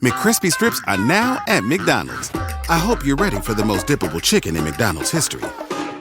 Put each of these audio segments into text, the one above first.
McCrispy strips are now at McDonald's. I hope you're ready for the most dippable chicken in McDonald's history.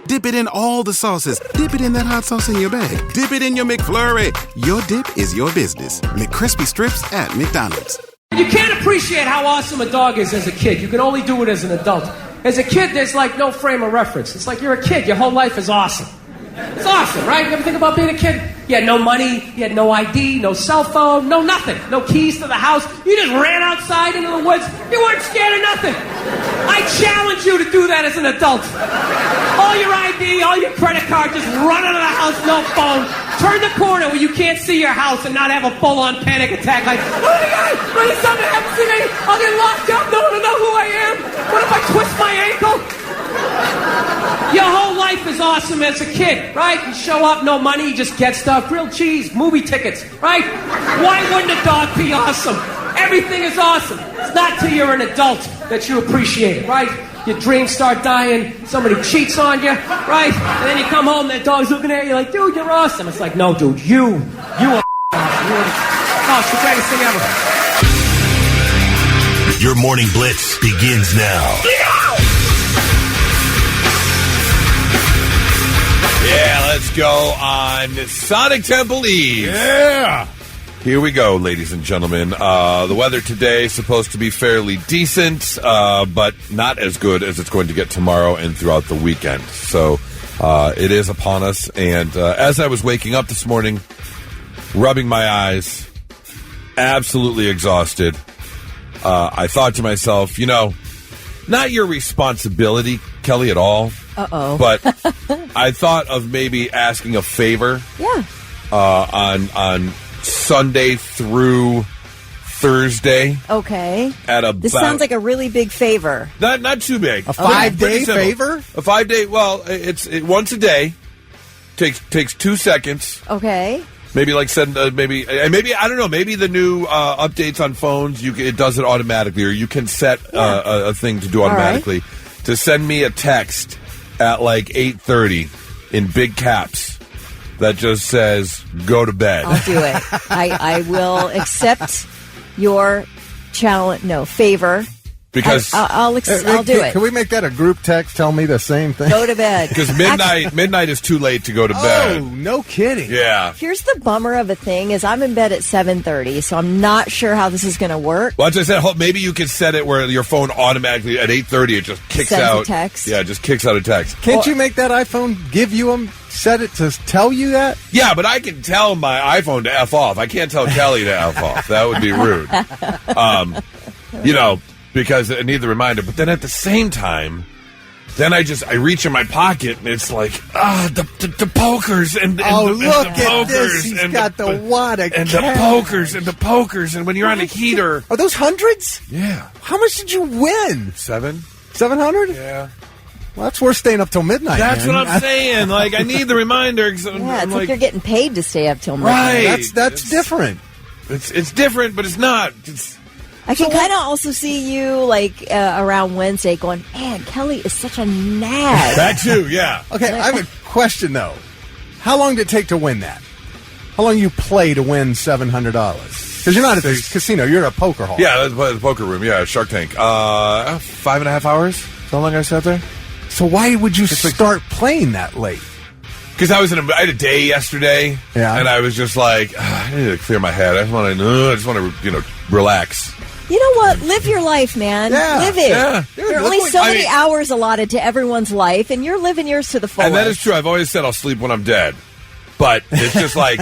Dip it in all the sauces. Dip it in that hot sauce in your bag. Dip it in your McFlurry. Your dip is your business. McCrispy strips at McDonald's. You can't appreciate how awesome a dog is as a kid. You can only do it as an adult. As a kid, there's like no frame of reference. It's like you're a kid. Your whole life is awesome. It's awesome, right? You ever think about being a kid? You had no money, you had no ID, no cell phone, no nothing. No keys to the house. You just ran outside into the woods. You weren't scared of nothing. I challenge you to do that as an adult. All your ID, all your credit card, just run out of the house, no phone. Turn the corner where you can't see your house and not have a full-on panic attack like, oh my God, what if something happens to me? I'll get locked up, no one will know who I am. What if I twist my ankle? Your whole life is awesome as a kid, right? You show up, no money, you just get stuff, grilled cheese, movie tickets, right? Why wouldn't a dog be awesome? Everything is awesome. It's not till you're an adult that you appreciate it, right? Your dreams start dying, somebody cheats on you, right? And then you come home, that dog's looking at you like, dude, you're awesome. It's like, no, dude, you are awesome. Oh, it's the greatest thing ever. Your morning blitz begins now. Yeah, let's go on Sonic Temple Eve. Yeah. Here we go, ladies and gentlemen. The weather today is supposed to be fairly decent, but not as good as it's going to get tomorrow and throughout the weekend. So it is upon us. And as I was waking up this morning, rubbing my eyes, absolutely exhausted, I thought to myself, not your responsibility, Kelly, at all. Uh-oh. But I thought of maybe asking a favor. Yeah. On Sunday through Thursday. Okay. This sounds like a really big favor. Not too big. A 5-day favor? A 5-day. Well, it's once a day. Takes 2 seconds. Okay. Maybe maybe I don't know. Maybe the new updates on phones, it does it automatically, or you can set a thing to do automatically. Right. To send me a text at like 8:30 in big caps that just says "Go to bed." I'll do it. I will accept your favor. Because I'll do it. Can we make that a group text? Tell me the same thing. Go to bed. Because midnight is too late to go to bed. Oh, no kidding. Yeah. Here's the bummer of a thing is I'm in bed at 7:30, so I'm not sure how this is going to work. Well, as I said, maybe you can set it where your phone automatically at 8:30 it just kicks Sends out a text. Yeah, just kicks out a text. Can't you make that iPhone give you set it to tell you that? Yeah, but I can tell my iPhone to F off. I can't tell Kelly to F off. That would be rude. Because I need the reminder. But then at the same time, then I reach in my pocket and it's like, the pokers and look at at this. He's got the wad of and cash. the pokers. And when you're on a heater. Are those hundreds? Yeah. How much did you win? 700? Yeah. Well, that's worth staying up till midnight. That's man. what I'm saying. Like, I need the reminder. Yeah, it's like you're getting paid to stay up till midnight. Right. That's different. It's different, but it's not. I can kind of also see you, around Wednesday going, man, Kelly is such a nag. That too, yeah. Okay, I have a question, though. How long did it take to win that? How long you play to win $700? Because you're not at the casino, you're at a poker hall. Yeah, the poker room, yeah, Shark Tank. 5.5 hours? How long I sat there? So why would you start playing that late? Because I had a day yesterday, and I was just like, I need to clear my head. I just want to, relax. You know what? Live your life, man. Yeah. Live it. Yeah. There are only so many hours allotted to everyone's life, and you're living yours to the fullest. And that is true. I've always said I'll sleep when I'm dead. But it's just like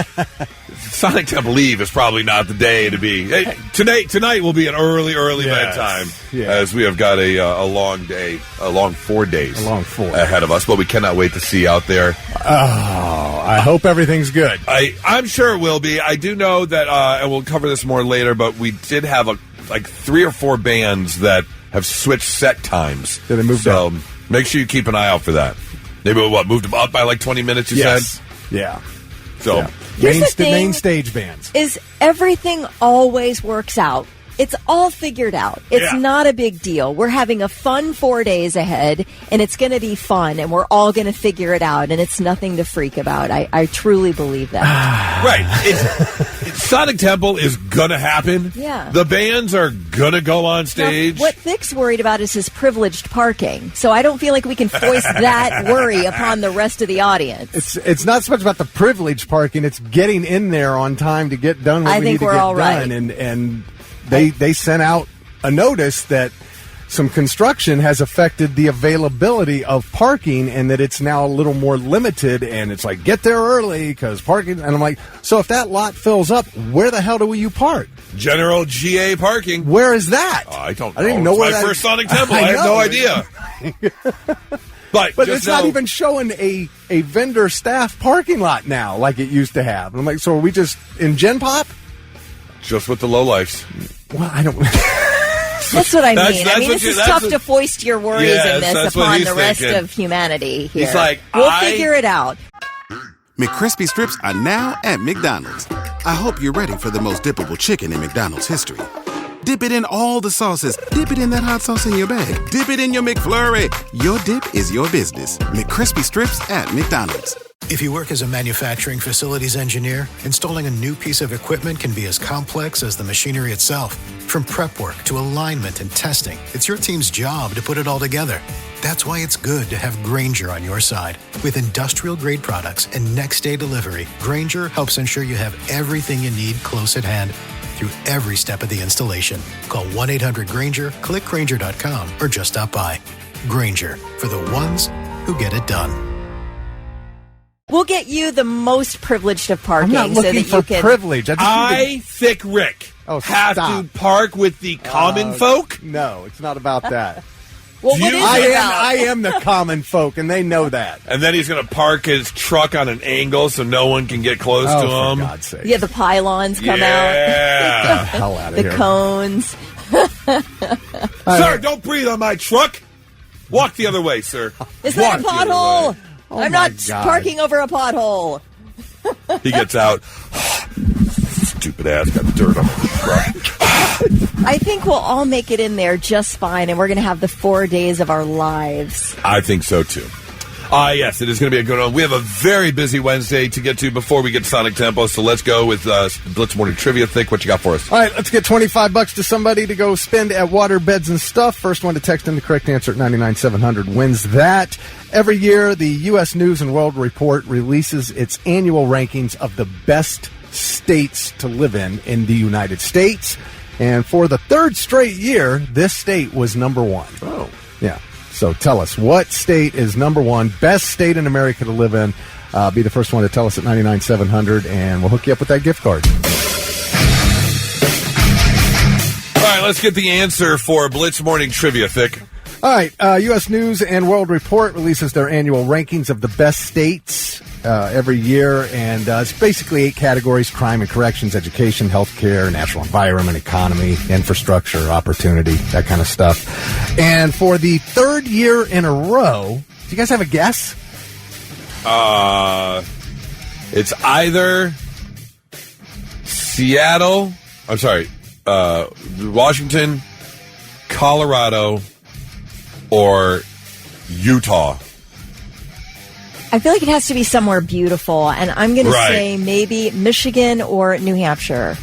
Sonic Temple Eve is probably not the day to be. Hey, tonight will be an early bedtime, as we have got a long day, a long 4 days ahead of us. But we cannot wait to see out there. Oh, I hope everything's good. I'm sure it will be. I do know that, and we'll cover this more later, but we did have 3 or 4 bands that have switched set times. Yeah, they moved up. Make sure you keep an eye out for that. They moved them up by 20 minutes, you said? Yeah. So, main stage bands. Is everything always works out It's all figured out. It's not a big deal. We're having a fun 4 days ahead, and it's going to be fun, and we're all going to figure it out, and it's nothing to freak about. I truly believe that. Right. Sonic Temple is going to happen. Yeah. The bands are going to go on stage. Now, what Thick's worried about is his privileged parking. So I don't feel like we can foist that worry upon the rest of the audience. It's not so much about the privileged parking. It's getting in there on time to get done what we need to get done. Right. And they sent out a notice that some construction has affected the availability of parking and that it's now a little more limited, and it's like, get there early because parking. And I'm like, so if that lot fills up, where the hell do you park? General GA parking. Where is that? I don't know. I didn't know where my that first Sonic Temple. I have no idea. But it's not even showing a vendor staff parking lot now like it used to have. And I'm like, so are we just in Gen Pop? Just with the lowlifes. Well, I don't. That's what I mean. This is tough to foist your worries in this upon the rest of humanity here. He's like, we'll figure it out. McCrispy strips are now at McDonald's. I hope you're ready for the most dippable chicken in McDonald's history. Dip it in all the sauces. Dip it in that hot sauce in your bag. Dip it in your McFlurry. Your dip is your business. McCrispy strips at McDonald's. If you work as a manufacturing facilities engineer, installing a new piece of equipment can be as complex as the machinery itself. From prep work to alignment and testing, it's your team's job to put it all together. That's why it's good to have Grainger on your side. With industrial-grade products and next-day delivery, Grainger helps ensure you have everything you need close at hand through every step of the installation. Call 1-800-GRAINGER, click Grainger.com, or just stop by. Grainger, for the ones who get it done. We'll get you the most privileged of parking. I'm not looking for privilege. I Thick Rick, have to park with the common folk? No, it's not about that. Well, what is it about? I am the common folk, and they know that. And then he's going to park his truck on an angle so no one can get close to him. For God's sake. Yeah, the pylons come out. Yeah. Get the hell out of the here. Cones. Sir, don't breathe on my truck. Walk the other way, sir. Is that a Walk the other pothole? way. I'm not parking over a pothole. He gets out. Stupid ass got dirt on my truck. I think we'll all make it in there just fine, and we're going to have the 4 days of our lives. I think so, too. Yes, it is going to be a good one. We have a very busy Wednesday to get to before we get to Sonic Tempo, so let's go with Blitz Morning Trivia. Thick, what you got for us? All right, let's get $25 to somebody to go spend at Water, Beds, and Stuff. First one to text in the correct answer at 99700 wins that. Every year, the U.S. News and World Report releases its annual rankings of the best states to live in the United States. And for the third straight year, this state was number one. Oh. Yeah. So tell us, what state is number one, best state in America to live in? Be the first one to tell us at 99700, and we'll hook you up with that gift card. All right, let's get the answer for Blitz Morning Trivia, Thick. All right, U.S. News and World Report releases their annual rankings of the best states every year, and it's basically 8 categories: crime and corrections, education, healthcare, natural environment, economy, infrastructure, opportunity, that kind of stuff. And for the third year in a row, do you guys have a guess? It's either Seattle, Washington, Colorado, or Utah. I feel like it has to be somewhere beautiful, and I'm going to say maybe Michigan or New Hampshire.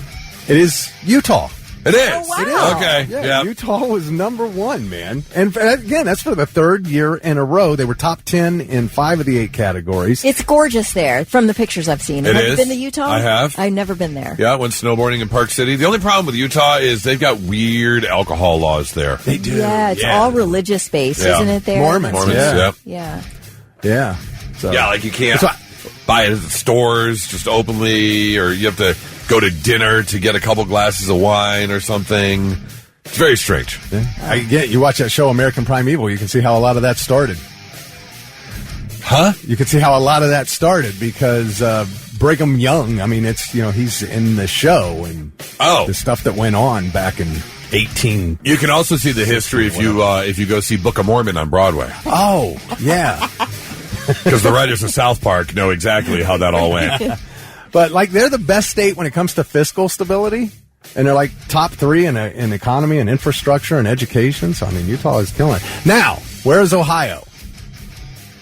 It is Utah. It is. Oh, wow. It is. Okay. Yeah, Utah was number one, man. And again, that's for the third year in a row. They were top 10 in 5 of the 8 categories. It's gorgeous there from the pictures I've seen. Have you been to Utah? I have. I've never been there. Yeah, I went snowboarding in Park City. The only problem with Utah is they've got weird alcohol laws there. They do. Yeah, it's all religious based, isn't it there? Mormons, Yeah. Yeah. So. Yeah, like you can't buy it at the stores just openly, or you have to go to dinner to get a couple glasses of wine or something. It's very strange. Yeah. You watch that show American Primeval, you can see how a lot of that started. Huh? You can see how a lot of that started because Brigham Young, I mean, it's, he's in the show and the stuff that went on back in 18. You can also see the history if you go see Book of Mormon on Broadway. Oh, yeah. Because the writers of South Park know exactly how that all went. But, they're the best state when it comes to fiscal stability. And they're like top 3 in economy and infrastructure and education. So, I mean, Utah is killing it. Now, where's Ohio?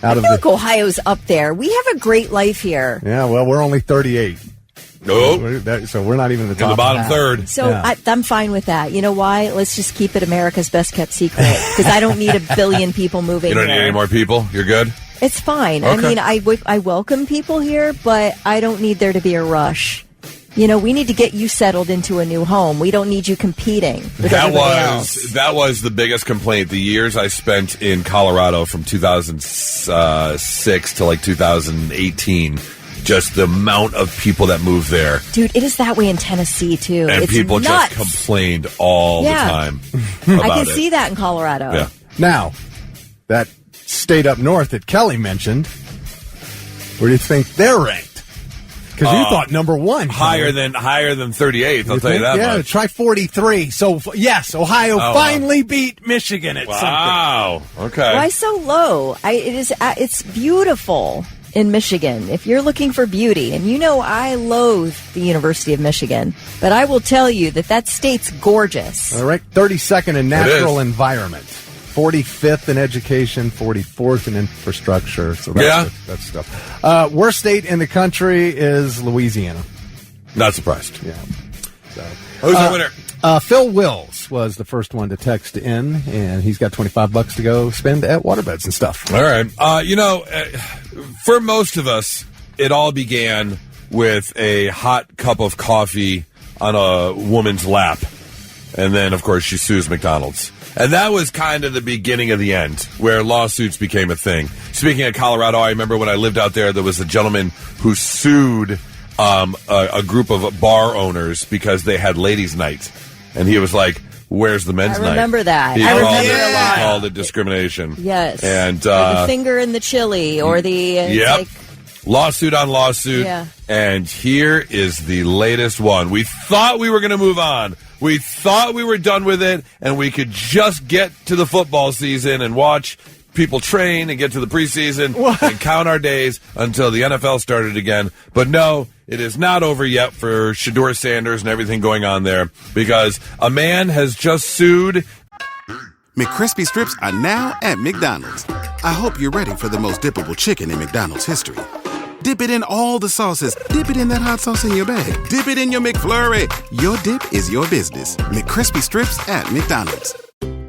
I think Ohio's up there. We have a great life here. Yeah, well, we're only 38. Nope. So we're not even in the top. In the bottom third. So I'm fine with that. You know why? Let's just keep it America's best kept secret. Because I don't need a billion people moving You don't need any more people? You're good? It's fine. Okay. I mean, I welcome people here, but I don't need there to be a rush. You know, we need to get you settled into a new home. We don't need you competing with everybody else. That was the biggest complaint. The years I spent in Colorado from 2006 to like 2018, just the amount of people that moved there. Dude, it is that way in Tennessee, too. And it's people nuts. just complained all the time about I can it. see that in Colorado. Yeah. Now, that state up north that Kelly mentioned, where do you think they're ranked? Because you thought number 1. Higher than 38th, I'll tell you that much. Try 43. So, yes, Ohio finally beat Michigan at something. Wow. Okay. Why so low? It's beautiful in Michigan. If you're looking for beauty, and you know I loathe the University of Michigan, but I will tell you that state's gorgeous. All right, 32nd in natural environment. 45th in education, 44th in infrastructure. So that's stuff. Worst state in the country is Louisiana. Not surprised. Yeah. So, who's the winner? Phil Wills was the first one to text in, and he's got $25 to go spend at waterbeds and stuff. All right. For most of us, it all began with a hot cup of coffee on a woman's lap. And then, of course, she sues McDonald's. And that was kind of the beginning of the end, where lawsuits became a thing. Speaking of Colorado, I remember when I lived out there was a gentleman who sued a group of bar owners because they had ladies' night. And he was like, where's the men's night? I remember that. He I remember it a lot. called it discrimination. Yes. And or the finger in the chili, or the... Yep. Lawsuit on lawsuit. Yeah. And here is the latest one. We thought we were going to move on. We thought we were done with it, and we could just get to the football season and watch people train and get to the preseason and count our days until the NFL started again. But no, it is not over yet for Shedeur Sanders and everything going on there, because a man has just sued. McCrispy strips are now at McDonald's. I hope you're ready for the most dippable chicken in McDonald's history. Dip it in all the sauces. Dip it in that hot sauce in your bag. Dip it in your McFlurry. Your dip is your business. McCrispy strips at McDonald's.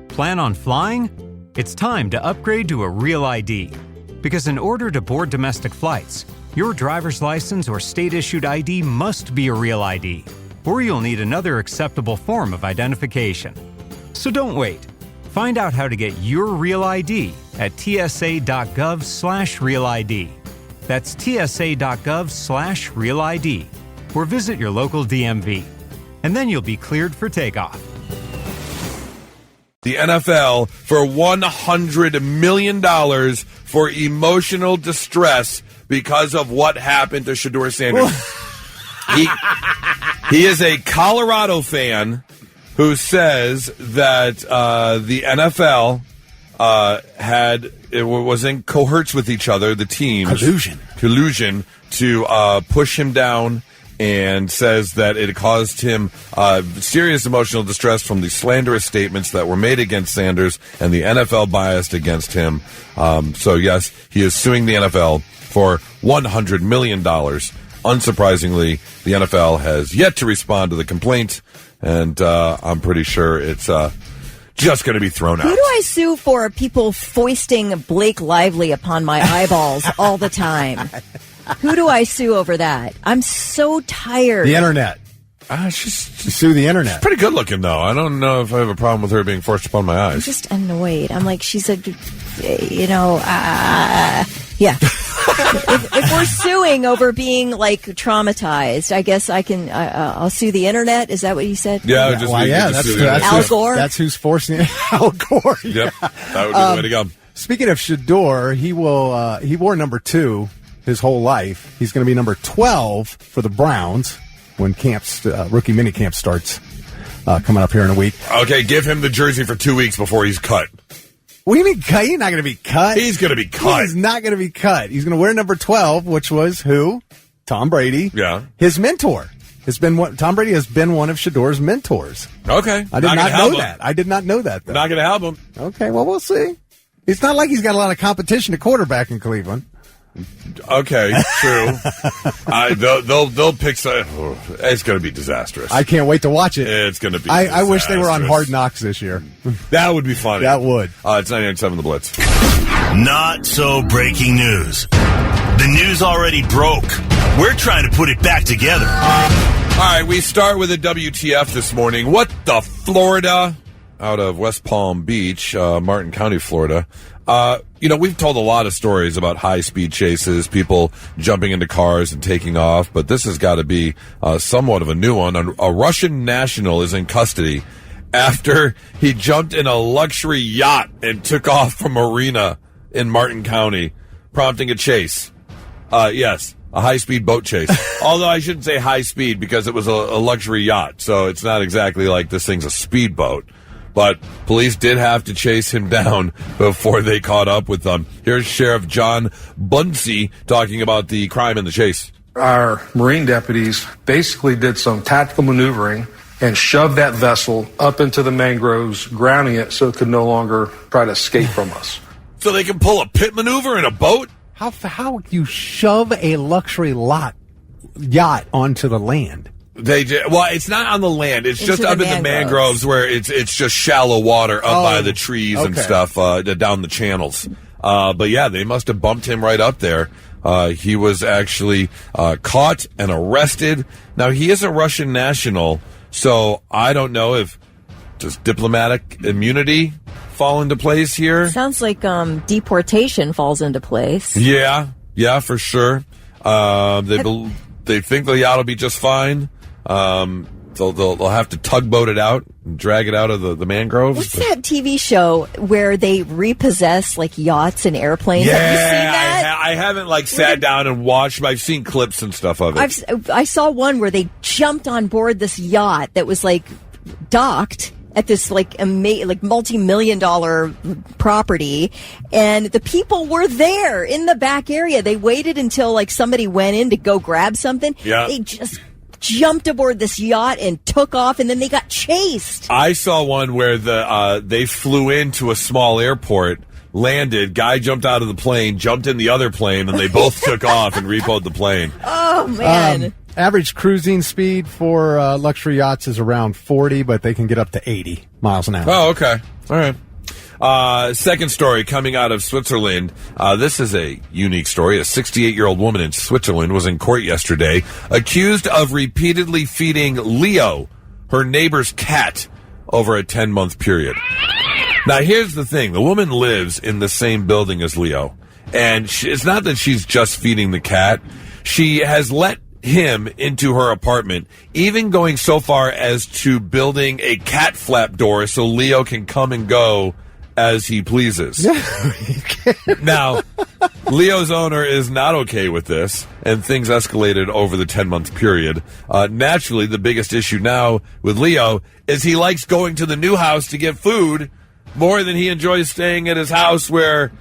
Plan on flying? It's time to upgrade to a Real ID. Because in order to board domestic flights, your driver's license or state-issued ID must be a Real ID, or you'll need another acceptable form of identification. So don't wait. Find out how to get your Real ID at tsa.gov/Real ID. That's tsa.gov/Real ID, or visit your local DMV. And then you'll be cleared for takeoff. The NFL for $100 million for emotional distress because of what happened to Shedeur Sanders. He is a Colorado fan who says that the NFL was in cohorts with each other, the teams. Collusion to push him down, and says that it caused him serious emotional distress from the slanderous statements that were made against Sanders and the NFL biased against him. So, yes, he is suing the NFL for $100 million. Unsurprisingly, the NFL has yet to respond to the complaint, and I'm pretty sure it's just going to be thrown out. Who do I sue for people foisting Blake Lively upon my eyeballs all the time? Who do I sue over that? I'm so tired. The internet. She's sue the internet. She's pretty good looking, though. I don't know if I have a problem with her being forced upon my eyes. I'm just annoyed. I'm like, she's a, yeah. if we're suing over being like traumatized, I guess I can. I'll sue the internet. Is that what you said? Yeah, that's Al Gore. That's who's forcing it. Al Gore. Yep, that would be the way to go. Speaking of Shedeur, he wore number 2 his whole life. He's going to be number 12 for the Browns when rookie mini camp starts coming up here in a week. Okay, give him the jersey for 2 weeks before he's cut. What do you mean cut? He's not going to be cut. He's going to be cut. He's not going to be cut. He's going to wear number 12, which was who? Tom Brady. Yeah. His mentor. Tom Brady has been one of Shador's mentors. Okay. I did not know that. I did not know that, though. Not going to help him. Okay, well, we'll see. It's not like he's got a lot of competition to quarterback in Cleveland. Okay, true. They'll pick some. It's going to be disastrous. I can't wait to watch it. It's going to be I wish they were on Hard Knocks this year. That would be funny. That would. It's 99.7 The Blitz. Not so breaking news. The news already broke. We're trying to put it back together. All right, we start with a WTF this morning. What the Florida, out of West Palm Beach, Martin County, Florida. We've told a lot of stories about high-speed chases, people jumping into cars and taking off, but this has got to be somewhat of a new one. A Russian national is in custody after he jumped in a luxury yacht and took off from a marina in Martin County, prompting a chase. Yes, a high-speed boat chase. Although I shouldn't say high-speed because it was a luxury yacht, so it's not exactly like this thing's a speedboat. But police did have to chase him down before they caught up with them. Here's Sheriff John Bunsey talking about the crime and the chase. Our Marine deputies basically did some tactical maneuvering and shoved that vessel up into the mangroves, grounding it so it could no longer try to escape from us. So they can pull a pit maneuver in a boat? How you shove a luxury yacht onto the land? It's not on the land. It's just up in the mangroves where it's just shallow water up by the trees and stuff down the channels. But yeah, they must have bumped him right up there. He was actually caught and arrested. Now, he is a Russian national, so I don't know if does diplomatic immunity fall into place here. Sounds like deportation falls into place. Yeah, for sure. They think the yacht will be just fine. They'll have to tugboat it out and drag it out of the mangroves. What's that TV show where they repossess like yachts and airplanes? Yeah, have you seen that? I haven't sat down and watched, but I've seen clips and stuff of it. I saw one where they jumped on board this yacht that was docked at this multi-million-dollar property, and the people were there in the back area. They waited until somebody went in to go grab something. Yeah. They just jumped aboard this yacht and took off, and then they got chased. I saw one where they flew into a small airport, landed, guy jumped out of the plane, jumped in the other plane, and they both took off and repoed the plane. Oh, man. Average cruising speed for luxury yachts is around 40, but they can get up to 80 miles an hour. Oh, okay. All right. Second story coming out of Switzerland. This is a unique story. A 68-year-old woman in Switzerland was in court yesterday accused of repeatedly feeding Leo, her neighbor's cat, over a 10-month period. Now, here's the thing. The woman lives in the same building as Leo. And it's not that she's just feeding the cat. She has let him into her apartment, even going so far as to building a cat flap door so Leo can come and go as he pleases. Now, Leo's owner is not okay with this, and things escalated over the 10-month period. Naturally, the biggest issue now with Leo is he likes going to the new house to get food more than he enjoys staying at his house where,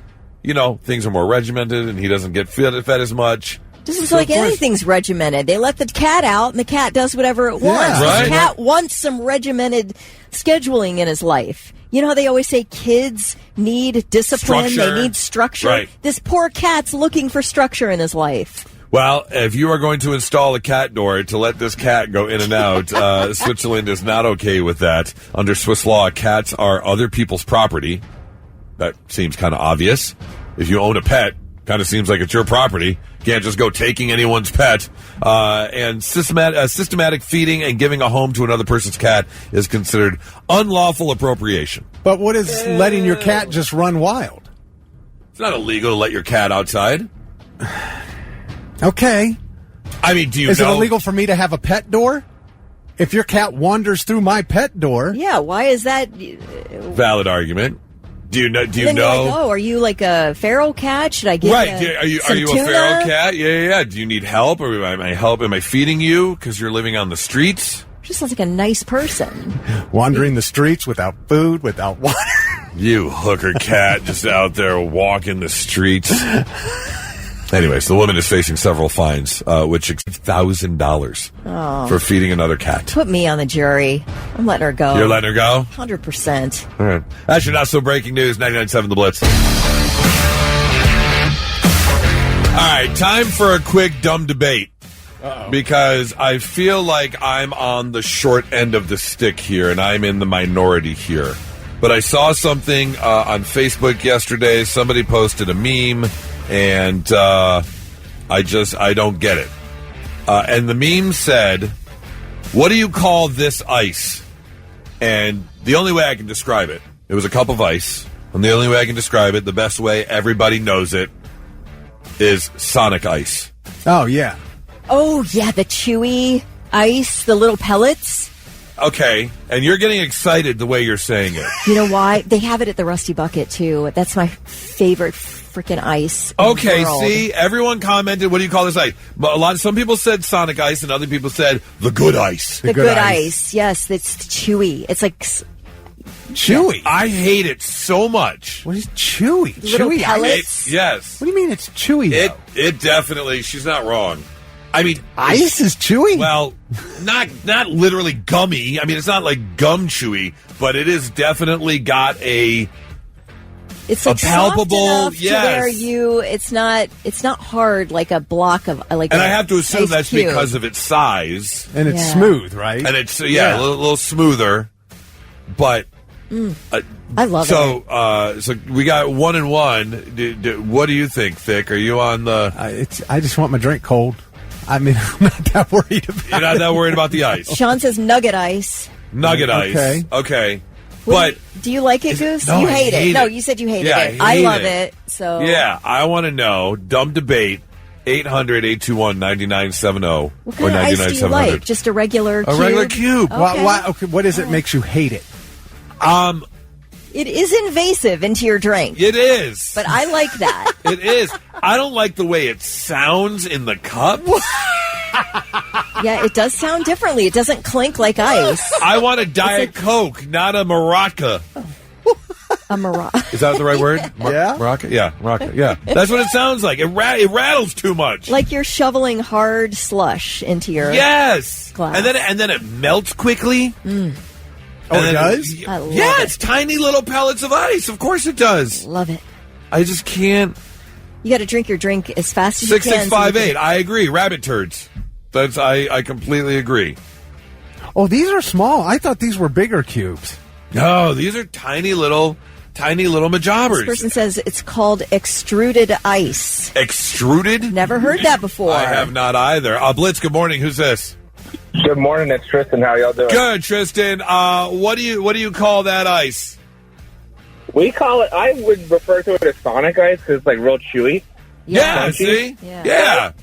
things are more regimented and he doesn't get fed as much. This is like anything's regimented. They let the cat out, and the cat does whatever it wants. Right. The cat wants some regimented scheduling in his life. You know how they always say kids need discipline, structure. They need structure? Right. This poor cat's looking for structure in his life. Well, if you are going to install a cat door to let this cat go in and out, Switzerland is not okay with that. Under Swiss law, cats are other people's property. That seems kind of obvious. If you own a pet, kind of seems like it's your property. Can't just go taking anyone's pet. And systematic feeding and giving a home to another person's cat is considered unlawful appropriation. But what is letting your cat just run wild? It's not illegal to let your cat outside. Okay. I mean, Is it illegal for me to have a pet door? If your cat wanders through my pet door... Yeah, why is that... Valid argument. Do you know? Then you're like, are you like a feral cat? Should I get Are you a feral cat? Yeah. Do you need help? Or am I feeding you because you're living on the streets? Just sounds like a nice person. Wandering the streets without food, without water. You hooker cat just out there walking the streets. Anyways, the woman is facing several fines, which exceed $1,000 for feeding another cat. Put me on the jury. I'm letting her go. You're letting her go? 100%. All right. That's your not-so-breaking news, 99.7 The Blitz. All right, time for a quick dumb debate. Uh-oh. Because I feel like I'm on the short end of the stick here, and I'm in the minority here. But I saw something on Facebook yesterday. Somebody posted a meme, and I don't get it. And the meme said, "What do you call this ice?" And the only way I can describe it, it was a cup of ice. And the only way I can describe it, the best way everybody knows it, is Sonic Ice. Oh, yeah. Oh, yeah, the chewy ice, the little pellets. Okay, and you're getting excited the way you're saying it. You know why? They have it at the Rusty Bucket, too. That's my favorite freaking ice. Okay, see, everyone commented, what do you call this ice? Some people said Sonic Ice, and other people said the good ice. The good ice, yes, it's chewy. It's like... Chewy? I hate it so much. What is chewy? Little Chewy pellets? Yes. What do you mean it's chewy, though? It definitely, she's not wrong. I mean, ice is chewy? Well, not literally gummy. I mean, it's not like gum chewy, but it is definitely got a like palpable, soft enough to where it's not hard like a block of like. And I have to assume that's cube. because of its size, and it's smooth, right? And it's a little smoother, but. I love it. So we got 1 and 1. What do you think, Thick? Are you on the? I just want my drink cold. I mean, I'm not that worried about it. You're not that worried about the ice. Sean says nugget ice. Nugget ice. Okay. But do you like it, Goose? No, you hate it. No, it. you said you hated it. I love it. So yeah, I want to know. Dumb debate. 800-821-9970 what kind of ice do you like? Just a regular cube? A regular cube. Okay. What is it makes you hate it? It is invasive into your drink. It is. But I like that. It is. I don't like the way it sounds in the cup. Yeah, it does sound differently. It doesn't clink like ice. I want a Diet Coke, not a Maraca. A Maraca. Is that the right word? Yeah. Maraca? Yeah, Maraca. Yeah. That's what it sounds like. It rattles too much. Like you're shoveling hard slush into your glass. And then it melts quickly. Oh, it does? I love it. It's tiny little pellets of ice. Of course it does. Love it. I just can't. You got to drink your drink as fast as you can. 6658. I agree. Rabbit turds. I completely agree. Oh, these are small. I thought these were bigger cubes. No, these are tiny little majobbers. This person says it's called extruded ice. Extruded? Never heard that before. I have not either. Blitz, good morning. Who's this? Good morning, it's Tristan. How y'all doing? Good, Tristan. What do you call that ice? We call it. I would refer to it as Sonic Ice because it's like real chewy. Yeah, see, yeah.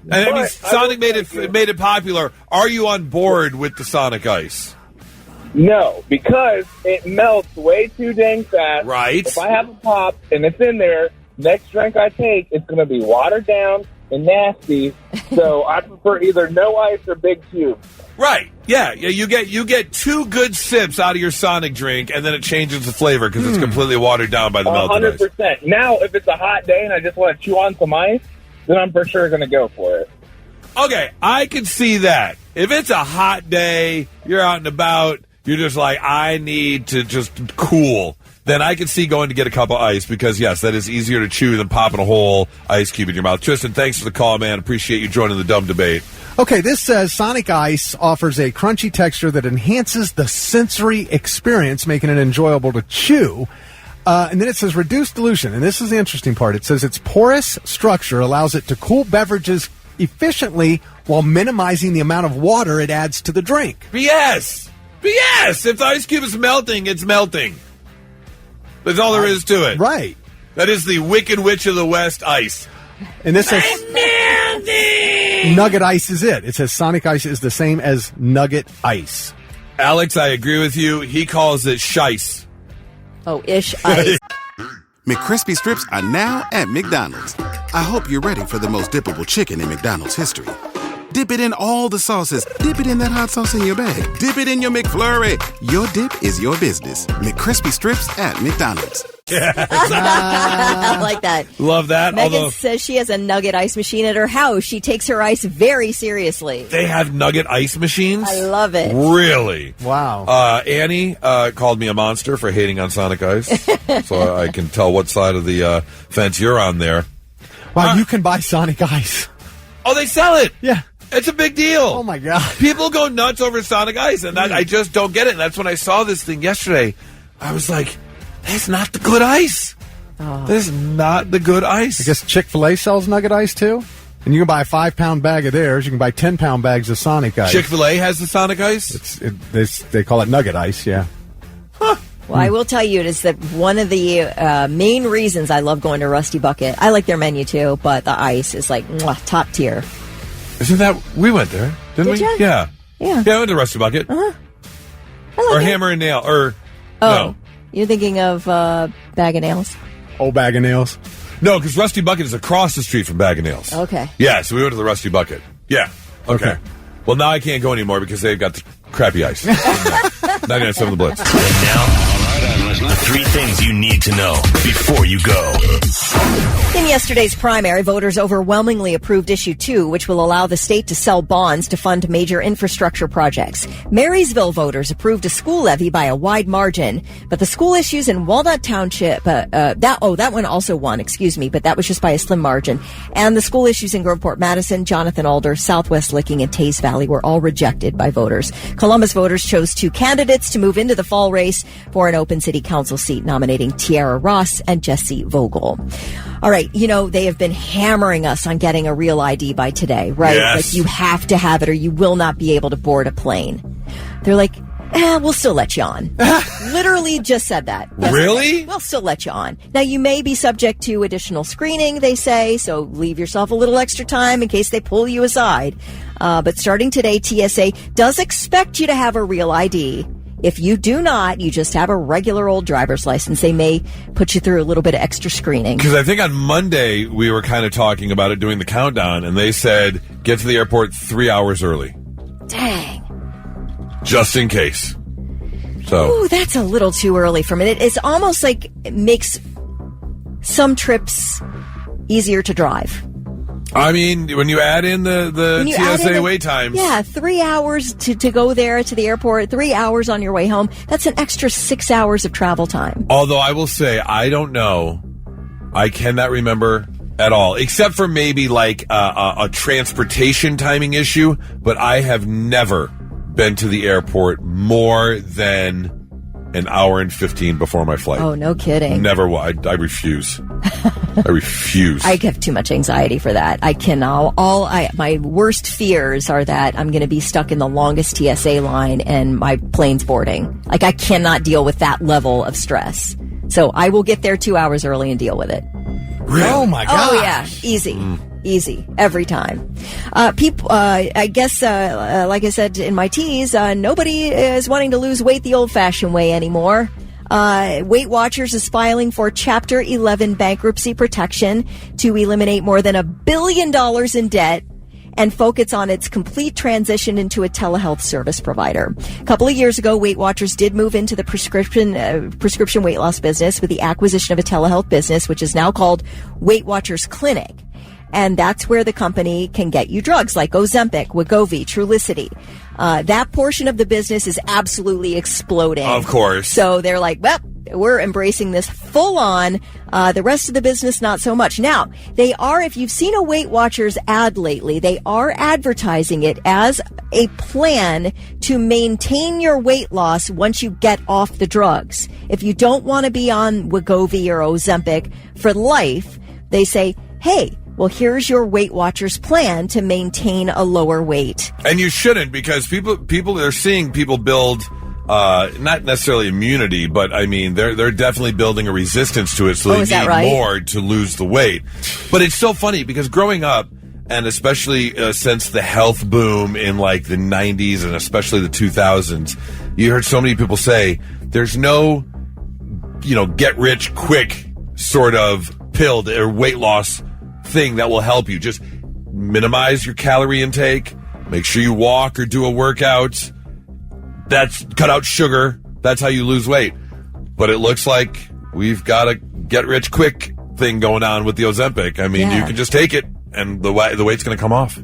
And I mean, Sonic made it popular. Are you on board with the Sonic Ice? No, because it melts way too dang fast. Right. If I have a pop and it's in there, next drink I take, it's going to be watered down and nasty. So I prefer either no ice or big cube. Right. Yeah. You get 2 good sips out of your Sonic drink, and then it changes the flavor because it's completely watered down by the melted 100%. ice. Now, if it's a hot day and I just want to chew on some ice, then I'm for sure going to go for it. Okay, I can see that. If it's a hot day, you're out and about, you're just like, I need to just cool, then I can see going to get a cup of ice because, yes, that is easier to chew than popping a whole ice cube in your mouth. Tristan, thanks for the call, man. Appreciate you joining the dumb debate. Okay, this says Sonic Ice offers a crunchy texture that enhances the sensory experience, making it enjoyable to chew. And then it says reduced dilution, and this is the interesting part. It says its porous structure allows it to cool beverages efficiently while minimizing the amount of water it adds to the drink. BS! If the ice cube is melting, it's melting. That's all there is to it. Right. That is the Wicked Witch of the West ice. And this says Nugget Ice is it. It says Sonic Ice is the same as Nugget Ice. Alex, I agree with you. He calls it shice. Oh, ish ice. McCrispy strips are now at McDonald's. I hope you're ready for the most dippable chicken in McDonald's history. Dip it in all the sauces. Dip it in that hot sauce in your bag. Dip it in your McFlurry. Your dip is your business. McCrispy strips at McDonald's. I like that. Love that. Megan says she has a nugget ice machine at her house. She takes her ice very seriously. They have nugget ice machines? I love it. Really? Wow. Annie called me a monster for hating on Sonic Ice. So I can tell what side of the fence you're on there. Wow, you can buy Sonic Ice. Oh, they sell it? Yeah. It's a big deal. Oh, my God. People go nuts over Sonic Ice, and I just don't get it. And that's when I saw this thing yesterday. I was like, that's not the good ice. Oh. That is not the good ice. I guess Chick-fil-A sells nugget ice, too? And you can buy a 5-pound bag of theirs. You can buy 10-pound bags of Sonic Ice. Chick-fil-A has the Sonic Ice? They call it nugget ice, yeah. Huh. Well, I will tell you, it is that one of the main reasons I love going to Rusty Bucket. I like their menu, too, but the ice is like top tier. Isn't that... We went there, didn't we? Ya? Yeah. Yeah. Yeah, I went to Rusty Bucket. Uh-huh. Or Hammer and Nail. Or... Oh. No. You're thinking of Bag of Nails? Old Bag of Nails? No, because Rusty Bucket is across the street from Bag of Nails. Okay. Yeah, so we went to the Rusty Bucket. Yeah. Okay. Well, now I can't go anymore because they've got the crappy ice. 99.7 The Blitz. And now, 3 things you need to know before you go. In yesterday's primary, voters overwhelmingly approved Issue 2, which will allow the state to sell bonds to fund major infrastructure projects. Marysville voters approved a school levy by a wide margin, but the school issues in Walnut Township, that one also won, but that was just by a slim margin. And the school issues in Groveport, Madison, Jonathan Alder, Southwest Licking, and Tays Valley were all rejected by voters. Columbus voters chose 2 candidates to move into the fall race for an open city council seat, nominating Tiara Ross and Jesse Vogel. All right, they have been hammering us on getting a real ID by today, right? Yes. Like, you have to have it or you will not be able to board a plane. They're like, we'll still let you on. Literally just said that. Really? We'll still let you on. Now, you may be subject to additional screening, they say, so leave yourself a little extra time in case they pull you aside. But starting today, TSA does expect you to have a real ID. If you do not, you just have a regular old driver's license. They may put you through a little bit of extra screening. Because I think on Monday we were kind of talking about it, doing the countdown, and they said get to the airport 3 hours early. Dang. Just in case. So. Ooh, that's a little too early for me. It's almost like it makes some trips easier to drive. I mean, when you add in the TSA wait times. Yeah, 3 hours to go there to the airport, 3 hours on your way home. That's an extra 6 hours of travel time. Although I will say, I don't know. I cannot remember at all, except for maybe like a transportation timing issue. But I have never been to the airport more than an hour and 15 before my flight. Oh, no kidding. Never. I refuse. I refuse. I have too much anxiety for that. I cannot. My worst fears are that I'm going to be stuck in the longest TSA line and my plane's boarding. Like, I cannot deal with that level of stress. So I will get there 2 hours early and deal with it. Really? Oh, my God. Oh, yeah. Easy. Easy. Every time. People, I guess, like I said in my tease, nobody is wanting to lose weight the old-fashioned way anymore. Weight Watchers is filing for Chapter 11 bankruptcy protection to eliminate more than $1 billion in debt and focus on its complete transition into a telehealth service provider. A couple of years ago, Weight Watchers did move into the prescription weight loss business with the acquisition of a telehealth business, which is now called Weight Watchers Clinic. And that's where the company can get you drugs like Ozempic, Wegovy, Trulicity. That portion of the business is absolutely exploding. Of course. So they're like, well, we're embracing this full on. The rest of the business, not so much. Now, they are, if you've seen a Weight Watchers ad lately, they are advertising it as a plan to maintain your weight loss once you get off the drugs. If you don't want to be on Wegovy or Ozempic for life, they say, hey, well, here's your Weight Watchers plan to maintain a lower weight. And you shouldn't, because people are seeing people build, not necessarily immunity, but I mean, they're definitely building a resistance to it, so they need more to lose the weight. But it's so funny because growing up, and especially since the health boom in like the 90s and especially the 2000s, you heard so many people say there's no, get rich quick sort of pill or weight loss thing that will help you. Just minimize your calorie intake, Make sure you walk or do a workout. That's cut out sugar. That's how you lose weight. But it looks like we've got a get-rich-quick thing going on with the Ozempic. I mean, you can just take it, and the weight's going to come off.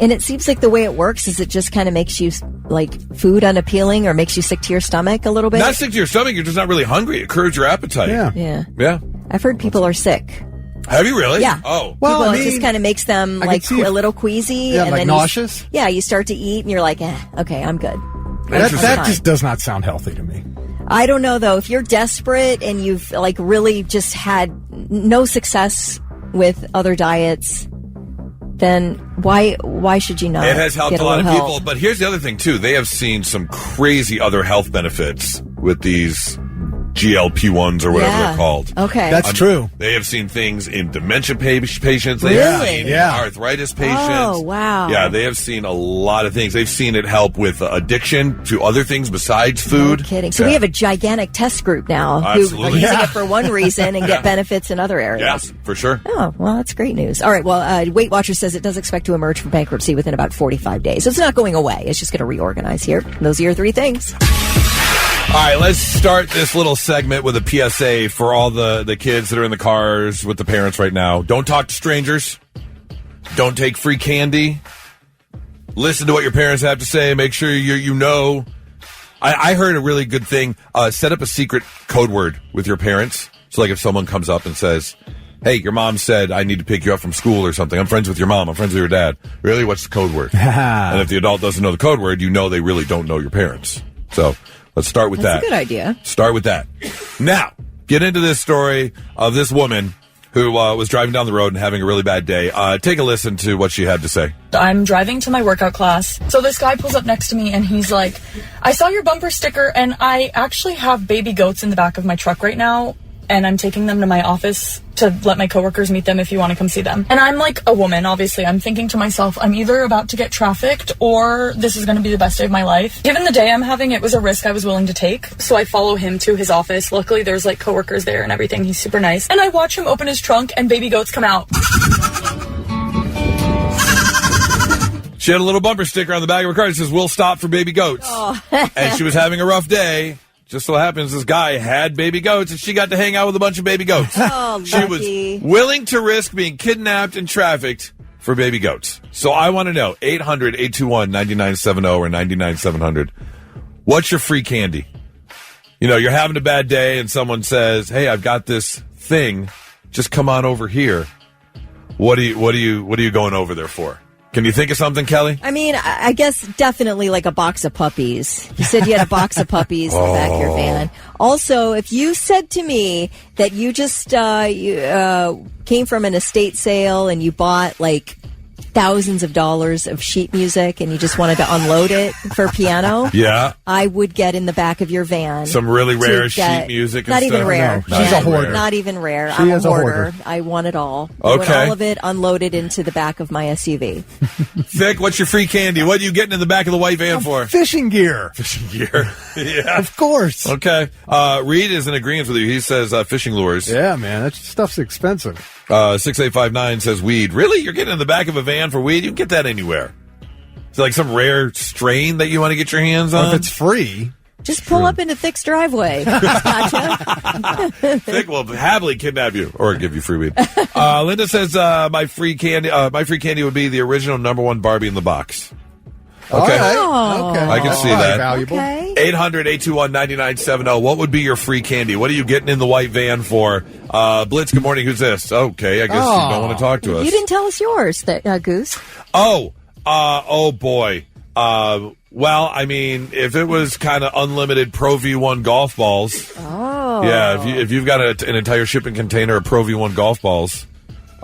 And it seems like the way it works is it just kind of makes you, like, food unappealing or makes you sick to your stomach a little bit. Not sick to your stomach. You're just not really hungry. It curbs your appetite. Yeah. I've heard people are sick. Have you really? Yeah. Oh. Well, it just kind of makes them, like, a little queasy. Yeah, and like then nauseous? You start to eat, and you're like, okay, I'm good. That just does not sound healthy to me. I don't know, though. If you're desperate and you've, like, really just had no success with other diets, then why should you not? It has helped a lot of help? people. But here's the other thing, too. They have seen some crazy other health benefits with these GLP-1s or whatever they're called. Okay. That's true. They have seen things in dementia patients. They Really? have seen in arthritis patients. Oh, wow. Yeah, they have seen a lot of things. They've seen it help with addiction to other things besides food. No kidding. So we have a gigantic test group now who are using it for one reason and get benefits in other areas. Yes, for sure. Oh, well, that's great news. All right, well, Weight Watchers says it does expect to emerge from bankruptcy within about 45 days. So it's not going away. It's just going to reorganize here. Those are your three things. All right, let's start this little segment with a PSA for all the kids that are in the cars with the parents right now. Don't talk to strangers. Don't take free candy. Listen to what your parents have to say. Make sure you know. I heard a really good thing. Set up a secret code word with your parents. So, like, if someone comes up and says, hey, your mom said I need to pick you up from school or something. I'm friends with your mom. I'm friends with your dad. Really? What's the code word? And if the adult doesn't know the code word, you know they really don't know your parents. So let's start with that. That's a good idea. Start with that. Now, get into this story of this woman who was driving down the road and having a really bad day. Take a listen to what she had to say. I'm driving to my workout class. So this guy pulls up next to me and he's like, I saw your bumper sticker and I actually have baby goats in the back of my truck right now. And I'm taking them to my office to let my coworkers meet them if you want to come see them. And I'm like a woman, obviously. I'm thinking to myself, I'm either about to get trafficked or this is going to be the best day of my life. Given the day I'm having, it was a risk I was willing to take. So I follow him to his office. Luckily, there's like coworkers there and everything. He's super nice. And I watch him open his trunk and baby goats come out. She had a little bumper sticker on the back of her car that says, we'll stop for baby goats. Oh. And she was having a rough day. Just so happens this guy had baby goats, and she got to hang out with a bunch of baby goats. Oh, she was willing to risk being kidnapped and trafficked for baby goats. So I want to know, 800-821-9970 or 99-700, what's your free candy? You know, you're having a bad day, and someone says, hey, I've got this thing. Just come on over here. What are you going over there for? Can you think of something, Kelly? I mean, I guess definitely like a box of puppies. You said you had a box of puppies in the back of your van. Also, if you said to me that you just came from an estate sale and you bought like thousands of dollars of sheet music and you just wanted to unload it for piano, yeah, I would get in the back of your van. Some really rare sheet music and not stuff. Even rare. No, she's a hoarder. Not even rare. She I'm a is a hoarder. hoarder. I want it all. I want all of it unloaded into the back of my SUV. Vic, what's your free candy? What are you getting in the back of the white van for? Fishing gear. Fishing gear. Yeah. Of course. Okay. Reed is in agreement with you. He says fishing lures. Yeah, man. That stuff's expensive. 6859 says weed. Really? You're getting in the back of a van for weed? You can get that anywhere. Is it like some rare strain that you want to get your hands on? Well, if it's free. Just pull up into Thick's driveway. Gotcha. Thick will happily kidnap you or give you free weed. Linda says my free candy would be the original #1 Barbie in the box. Okay. Oh. Okay. I can see that. Valuable. Okay. 800-821-9970. What would be your free candy? What are you getting in the white van for? Blitz, good morning. Who's this? Okay, I guess you don't want to talk to us. You didn't tell us yours, Goose. Oh boy. Well, I mean, if it was kind of unlimited Pro V1 golf balls. Oh. Yeah, if you've got an entire shipping container of Pro V1 golf balls,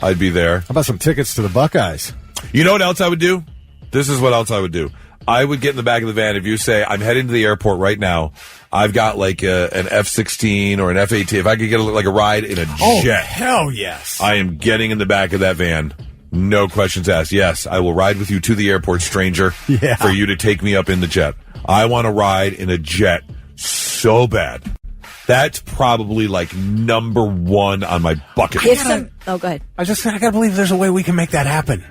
I'd be there. How about some tickets to the Buckeyes? You know what else I would do? This is what else I would do. I would get in the back of the van. If you say, I'm heading to the airport right now, I've got like an F-16 or an F-18. If I could get like a ride in a jet. Oh, hell yes. I am getting in the back of that van. No questions asked. Yes, I will ride with you to the airport, stranger, for you to take me up in the jet. I want to ride in a jet so bad. That's probably like #1 on my bucket list. Go ahead. I gotta believe there's a way we can make that happen.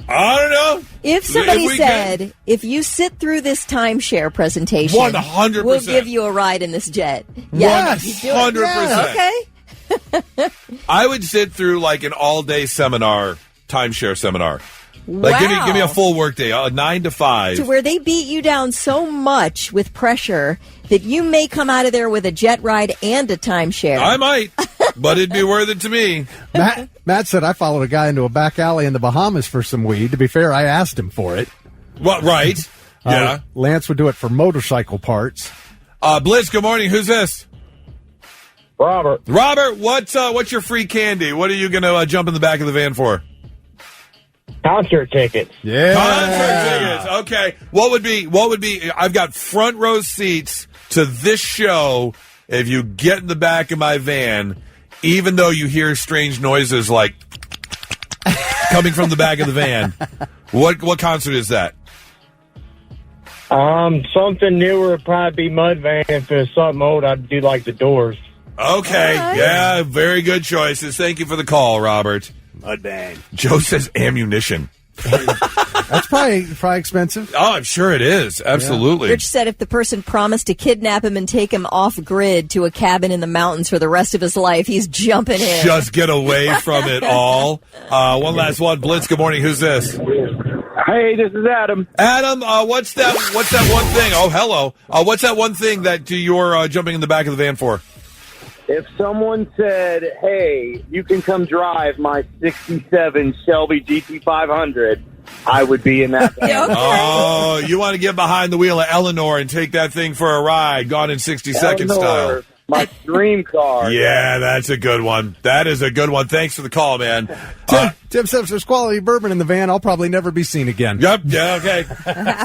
I don't know. If somebody said, if you sit through this timeshare presentation, 100%. we'll give you a ride in this jet. Yes, 100%. Yeah, okay. I would sit through like an all-day seminar, timeshare seminar. Like, Wow. give me a full workday, 9 to 5. To where they beat you down so much with pressure that you may come out of there with a jet ride and a timeshare. I might, but it'd be worth it to me. Matt said I followed a guy into a back alley in the Bahamas for some weed. To be fair, I asked him for it. What? Right? Yeah. Lance would do it for motorcycle parts. Blitz, good morning. Who's this? Robert. Robert, what's your free candy? What are you going to jump in the back of the van for? Concert tickets. Yeah. Concert tickets. Okay. What would be, I've got front row seats to this show if you get in the back of my van, even though you hear strange noises like coming from the back of the van. What concert is that? Something newer would probably be Mudvayne. If it's something old, I'd do like the Doors. Okay. Right. Yeah, very good choices. Thank you for the call, Robert. Mudvayne. Joe says ammunition. That's probably expensive. Oh, I'm sure it is. Absolutely. Rich said if the person promised to kidnap him and take him off grid to a cabin in the mountains for the rest of his life, he's jumping in. Just get away from it all. One last one. Blitz, good morning. Who's this? Hey, this is Adam. Adam, what's that one thing? Oh, hello. What's that one thing that you're jumping in the back of the van for? If someone said, hey, you can come drive my 67 Shelby GT500, I would be in that van. Okay. Oh, you want to get behind the wheel of Eleanor and take that thing for a ride, Gone in 60 Seconds style. My dream car. Yeah, that's a good one. That is a good one. Thanks for the call, man. Tim says if there's quality bourbon in the van, I'll probably never be seen again. Yep. Yeah, okay.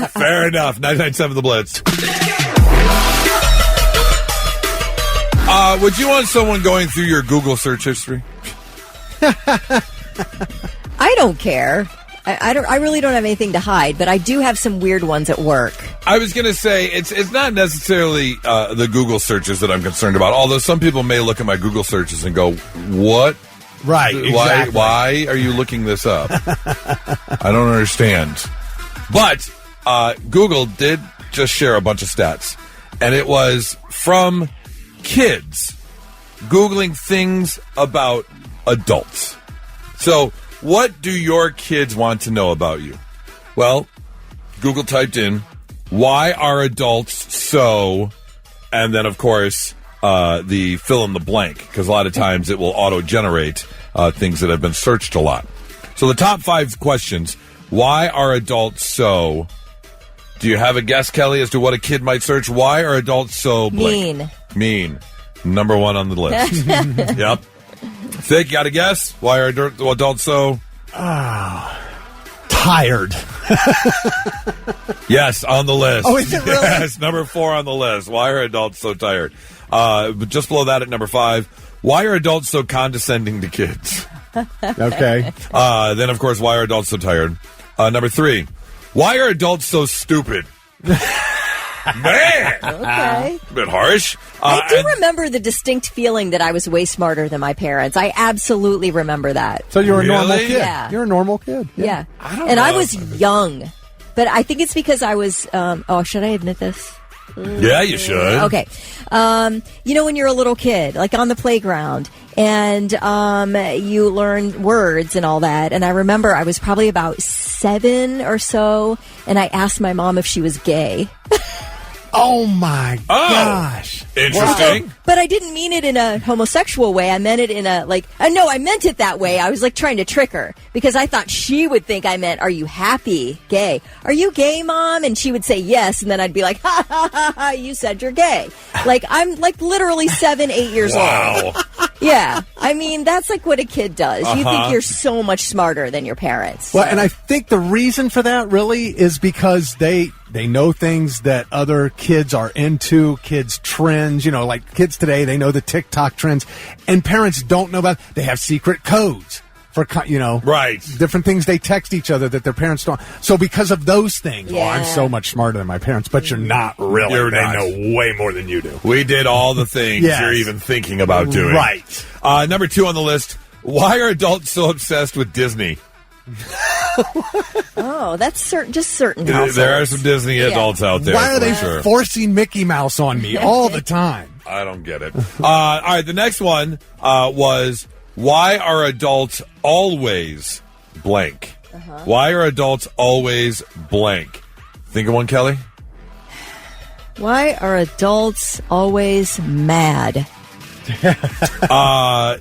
Fair enough. 997 The Blitz. Would you want someone going through your Google search history? I don't care. I really don't have anything to hide, but I do have some weird ones at work. I was going to say, it's not necessarily the Google searches that I'm concerned about, although some people may look at my Google searches and go, what? Right, exactly. Why are you looking this up? I don't understand. But Google did just share a bunch of stats, and it was from kids Googling things about adults. So, what do your kids want to know about you? Well, Google typed in, why are adults so, and then, of course, the fill in the blank, because a lot of times it will auto-generate things that have been searched a lot. So the top 5 questions, why are adults so? Do you have a guess, Kelly, as to what a kid might search? Why are adults so blank? Mean. Number 1 on the list. Yep. Thick, got a guess? Why are adults so? Tired. Yes, on the list. Oh, is it really? Yes, number 4 on the list. Why are adults so tired? But just below that at number 5, why are adults so condescending to kids? Okay. Then, of course, why are adults so tired? Number 3, why are adults so stupid? Man! Okay. A bit harsh. I do remember the distinct feeling that I was way smarter than my parents. I absolutely remember that. So you're a normal Really? kid. Yeah. You're a normal kid. Yeah. I was young. But I think it's because I was, should I admit this? Yeah, you should. Okay. When you're a little kid, like on the playground, and you learn words and all that. And I remember I was probably about 7 or so, and I asked my mom if she was gay. Oh, my gosh. Interesting. But I didn't mean it in a homosexual way. I meant it in a, no, I meant it that way. I was, trying to trick her because I thought she would think I meant, are you happy? Gay. Are you gay, Mom? And she would say yes, and then I'd be like, ha, ha, ha, ha, you said you're gay. I'm, literally 7, 8 years old. Yeah. I mean, that's, what a kid does. You think you're so much smarter than your parents. Well, and I think the reason for that really is because they know things that other kids are into, kids' trends, kids today, they know the TikTok trends, and parents don't know about. They have secret codes for, right, different things they text each other that their parents don't. So because of those things, I'm so much smarter than my parents, but you're not really. They know way more than you do. We did all the things you're even thinking about doing. Right. Number 2 on the list, why are adults so obsessed with Disney? Oh, that's just certain households. There are some Disney adults out there. Why are they sure. forcing Mickey Mouse on me all the time? I don't get it. All right, the next one was, why are adults always blank? Why are adults always blank? Think of one, Kelly? Why are adults always mad?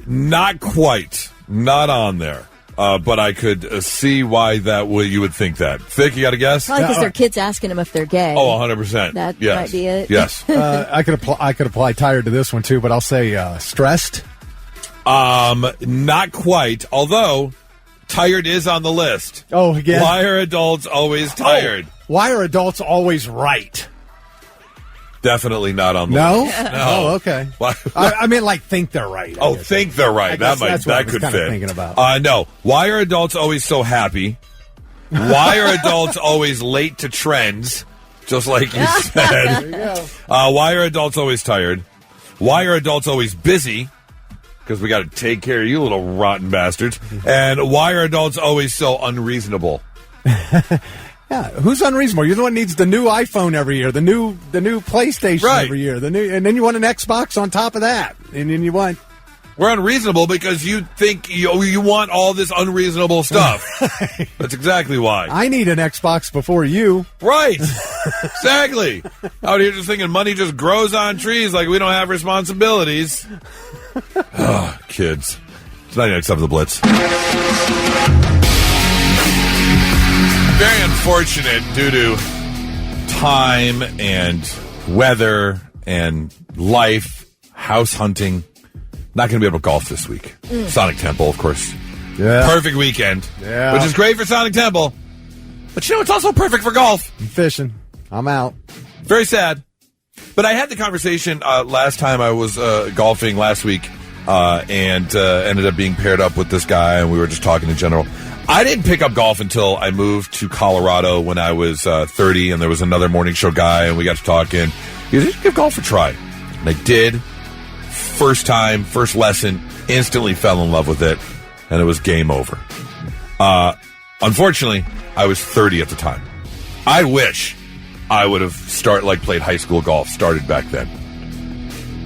Not quite. Not on there. But I could see why you would think that. Vic, you got a guess? Probably because their kids asking them if they're gay. Oh, 100%. That yes. might be it. Yes. I could apply tired to this one too, but I'll say stressed. Not quite. Although tired is on the list. Oh, again. Why are adults always tired? Why are adults always right? Definitely not on the No? list. No. Oh, okay. Why? I mean, like, think they're right. Oh, think they're right. That that's what I was could kinda fit. thinking about. No. Why are adults always so happy? Why are adults always late to trends? Just like you said. There you go. Why are adults always tired? Why are adults always busy? Because we got to take care of you little rotten bastards. And why are adults always so unreasonable? Yeah, who's unreasonable? You're the one who needs the new iPhone every year, the new PlayStation every year, and then you want an Xbox on top of that, and then you want. We're unreasonable because you think you want all this unreasonable stuff. That's exactly why. I need an Xbox before you. Right. Exactly. Out here just thinking money just grows on trees like we don't have responsibilities. Oh, kids. It's 99.7 The Blitz. Very unfortunate due to time and weather and life, house hunting. Not going to be able to golf this week. Sonic Temple, of course. Yeah. Perfect weekend. Yeah. Which is great for Sonic Temple. But it's also perfect for golf. I'm fishing. I'm out. Very sad. But I had the conversation last time I was golfing last week and ended up being paired up with this guy, and we were just talking in general. I didn't pick up golf until I moved to Colorado when I was 30, and there was another morning show guy, and we got to talking. He said, give golf a try. And I did. First time, first lesson, instantly fell in love with it, and it was game over. Unfortunately, I was 30 at the time. I wish I would have played high school golf, started back then.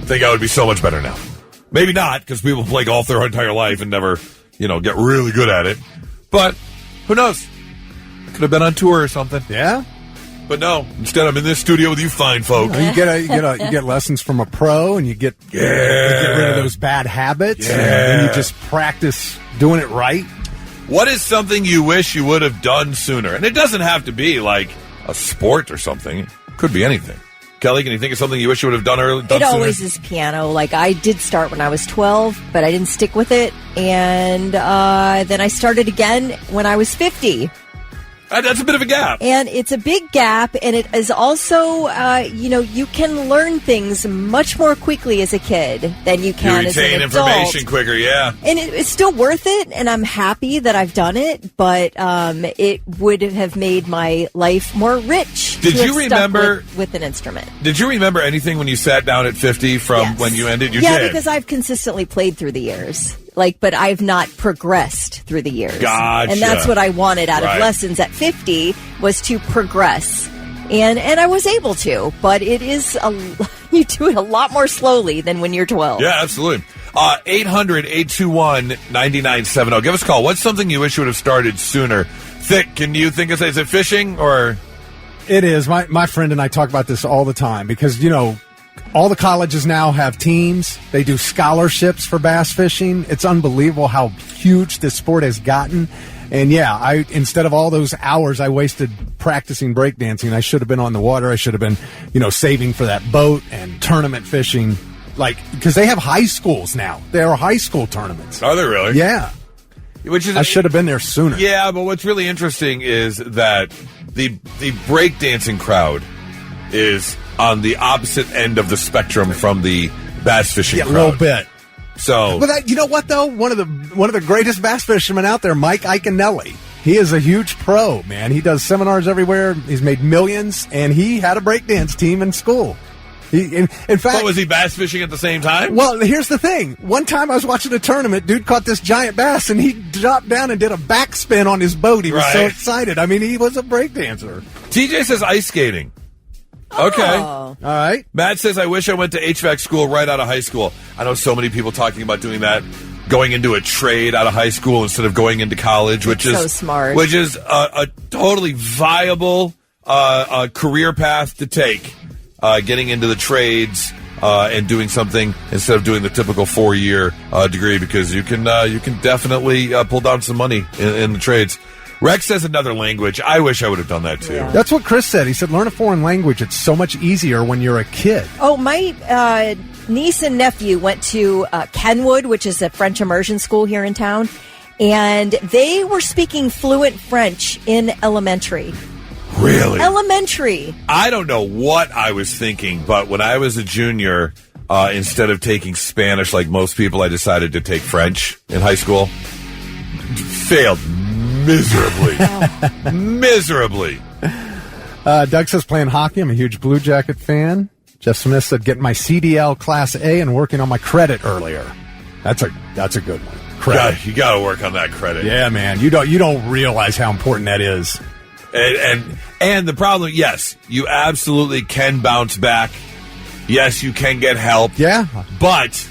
I think I would be so much better now. Maybe not, because people play golf their entire life and never, get really good at it. But who knows? Could have been on tour or something. Yeah. But no, instead I'm in this studio with you fine folk. You get lessons from a pro, and you get rid of those bad habits, and you just practice doing it right. What is something you wish you would have done sooner? And it doesn't have to be like a sport or something. It could be anything. Kelly, can you think of something you wish you would have done earlier? It always is piano. Like, I did start when I was 12, but I didn't stick with it. And then I started again when I was 50. That's a bit of a gap. And it's a big gap, and it is also, you can learn things much more quickly as a kid than you can as an adult. You retain information quicker, yeah. And it's still worth it, and I'm happy that I've done it, but it would have made my life more rich. Did you remember with an instrument? Did you remember anything when you sat down at 50 from when you ended? You did? Yeah, because I've consistently played through the years. But I've not progressed through the years. Gotcha. And that's what I wanted out of lessons at 50 was to progress. And I was able to, but it is you do it a lot more slowly than when you're 12. Yeah, absolutely. 800-821-9970. Give us a call. What's something you wish you would have started sooner? Thick, can you think of, is it fishing or? It is. My friend and I talk about this all the time because, all the colleges now have teams. They do scholarships for bass fishing. It's unbelievable how huge this sport has gotten. And yeah, instead of all those hours I wasted practicing breakdancing, I should have been on the water. I should have been, saving for that boat and tournament fishing. Because they have high schools now. There are high school tournaments. Are they really? Yeah. I should have been there sooner. Yeah, but what's really interesting is that the breakdancing crowd is on the opposite end of the spectrum from the bass fishing crowd. A little bit. So, but you know what though? One of the greatest bass fishermen out there, Mike Iaconelli. He is a huge pro, man. He does seminars everywhere. He's made millions, and he had a breakdance team in school. In fact, But was he bass fishing at the same time? well, here's the thing. One time I was watching a tournament, dude caught this giant bass, and he dropped down and did a backspin on his boat. He was so Right. excited. I mean, he was a breakdancer. TJ says ice skating. Okay. Oh. All right. Matt says, I wish I went to HVAC school right out of high school. I know so many people talking about doing that, going into a trade out of high school instead of going into college, which is so smart. Which is a totally viable career path to take, getting into the trades and doing something instead of doing the typical 4-year degree, because you can definitely pull down some money in the trades. Rex says another language. I wish I would have done that too. Yeah. That's what Chris said. He said, learn a foreign language. It's so much easier when you're a kid. Oh, my niece and nephew went to Kenwood, which is a French immersion school here in town, and they were speaking fluent French in elementary. Really? Elementary. I don't know what I was thinking, but when I was a junior, instead of taking Spanish like most people, I decided to take French in high school. Failed miserably. Miserably. Doug says, playing hockey. I'm a huge Blue Jacket fan. Jeff Smith said, getting my CDL Class A and working on my credit earlier. That's a good one. Credit. You got to work on that credit. Yeah, man. You don't realize how important that is. And the problem, yes, you absolutely can bounce back. Yes, you can get help. Yeah. But,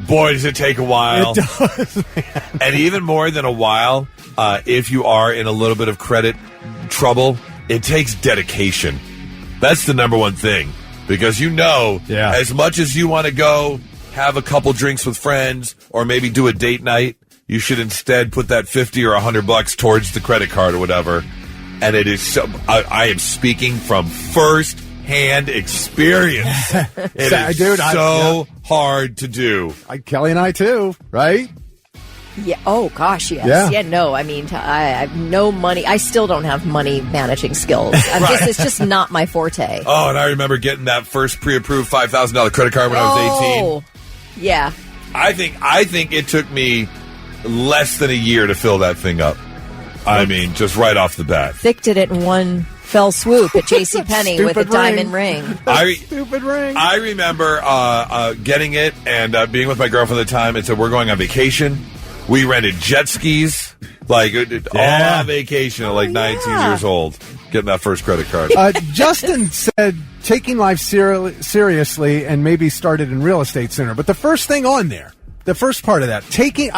boy, does it take a while. It does, man. And even more than a while, if you are in a little bit of credit trouble, it takes dedication. That's the number one thing. Because as much as you want to go have a couple drinks with friends or maybe do a date night, you should instead put that $50 or $100 towards the credit card or whatever. And it is so, I am speaking from first-hand experience. It is hard to do. Kelly and I, too, right? Yeah. Oh, gosh, yes. Yeah. Yeah, no, I mean, I have no money. I still don't have money managing skills. It's just not my forte. Oh, and I remember getting that first pre-approved $5,000 credit card when I was 18. Oh, yeah. I think it took me less than a year to fill that thing up. I mean, just right off the bat. Vic did it in one fell swoop at JCPenney with a diamond ring. Stupid ring. I remember getting it and being with my girlfriend at the time and said, we're going on vacation. We rented jet skis, all on vacation at 19 years old, getting that first credit card. Justin said taking life seriously and maybe started in real estate sooner. But the first thing on there, the first part of that, taking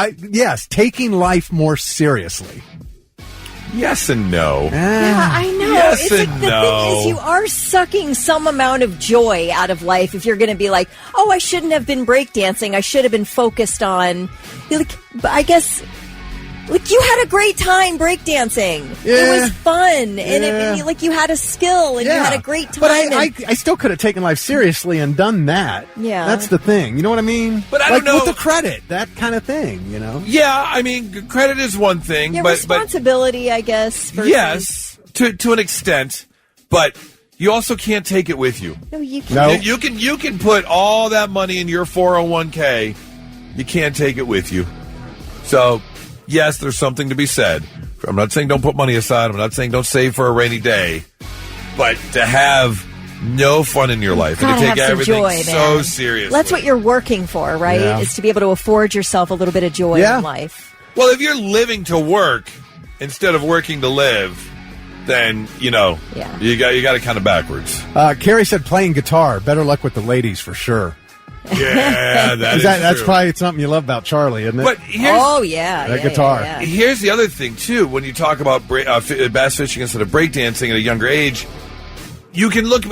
life more seriously. Yes and no. Yeah, I know. Yes it's and the thing is, you are sucking some amount of joy out of life if you're going to be like, oh, I shouldn't have been breakdancing. I should have been focused on. I guess. You had a great time breakdancing. Yeah. It was fun, and you had a skill, and you had a great time. But I still could have taken life seriously and done that. Yeah, that's the thing. You know what I mean? But I don't know with the credit, that kind of thing. You know? Yeah, I mean, credit is one thing, but responsibility, I guess. Yes, to an extent, but you also can't take it with you. No, you can't. No. You can put all that money in your 401k. You can't take it with you. So. Yes, there's something to be said. I'm not saying don't put money aside. I'm not saying don't save for a rainy day. But to have no fun in your life and to take everything so seriously. That's what you're working for, right? Yeah. Is to be able to afford yourself a little bit of joy in life. Well, if you're living to work instead of working to live, then, you got it kind of backwards. Carrie said playing guitar. Better luck with the ladies for sure. Yeah, that's probably something you love about Charlie, isn't it? But guitar. Yeah. Here's the other thing too. When you talk about bass fishing instead of breakdancing at a younger age, you can look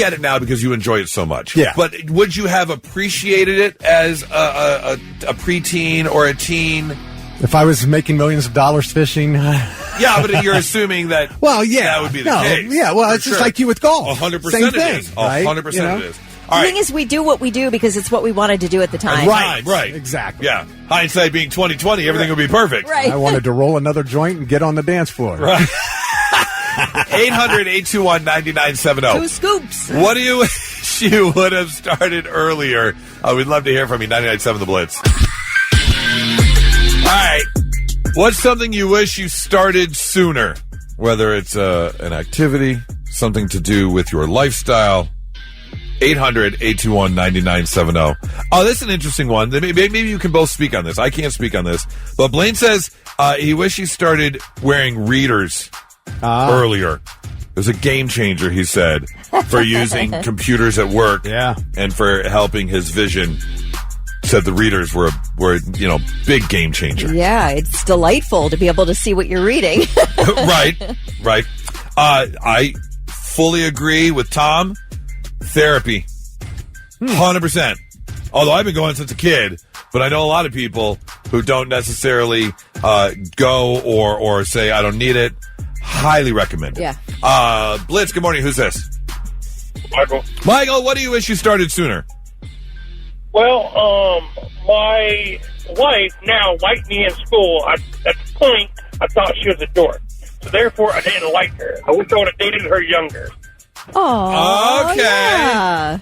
at it now because you enjoy it so much. Yeah. But would you have appreciated it as a preteen or a teen? If I was making millions of dollars fishing, yeah, but you're assuming that. Well, yeah, that would be the case. Yeah, well, it's just like you with golf. 100% Same it thing, is. right? 100% it is. The thing is, we do what we do because it's what we wanted to do at the time. Right. Exactly. Yeah. Hindsight being 20/20, everything would be perfect. Right. I wanted to roll another joint and get on the dance floor. Right. 800-821-9970. 2 scoops. What do you wish you would have started earlier? We'd love to hear from you. 99.7 The Blitz. All right. What's something you wish you started sooner? Whether it's an activity, something to do with your lifestyle, 800-821-9970. Oh, this is an interesting one. Maybe you can both speak on this. I can't speak on this. But Blaine says he wishes he started wearing readers earlier. It was a game changer, he said, for using computers at work and for helping his vision. Said the readers were big game changer. Yeah, it's delightful to be able to see what you're reading. Right. I fully agree with Tom. Therapy. 100%. Although I've been going since a kid, but I know a lot of people who don't necessarily go or say, I don't need it. Highly recommend it. Yeah. Blitz, good morning. Who's this? Michael, what do you wish you started sooner? Well, my wife now liked me in school. At the point, I thought she was a dork. So therefore, I didn't like her. I wish I would have dated her younger. Oh, okay. Yeah.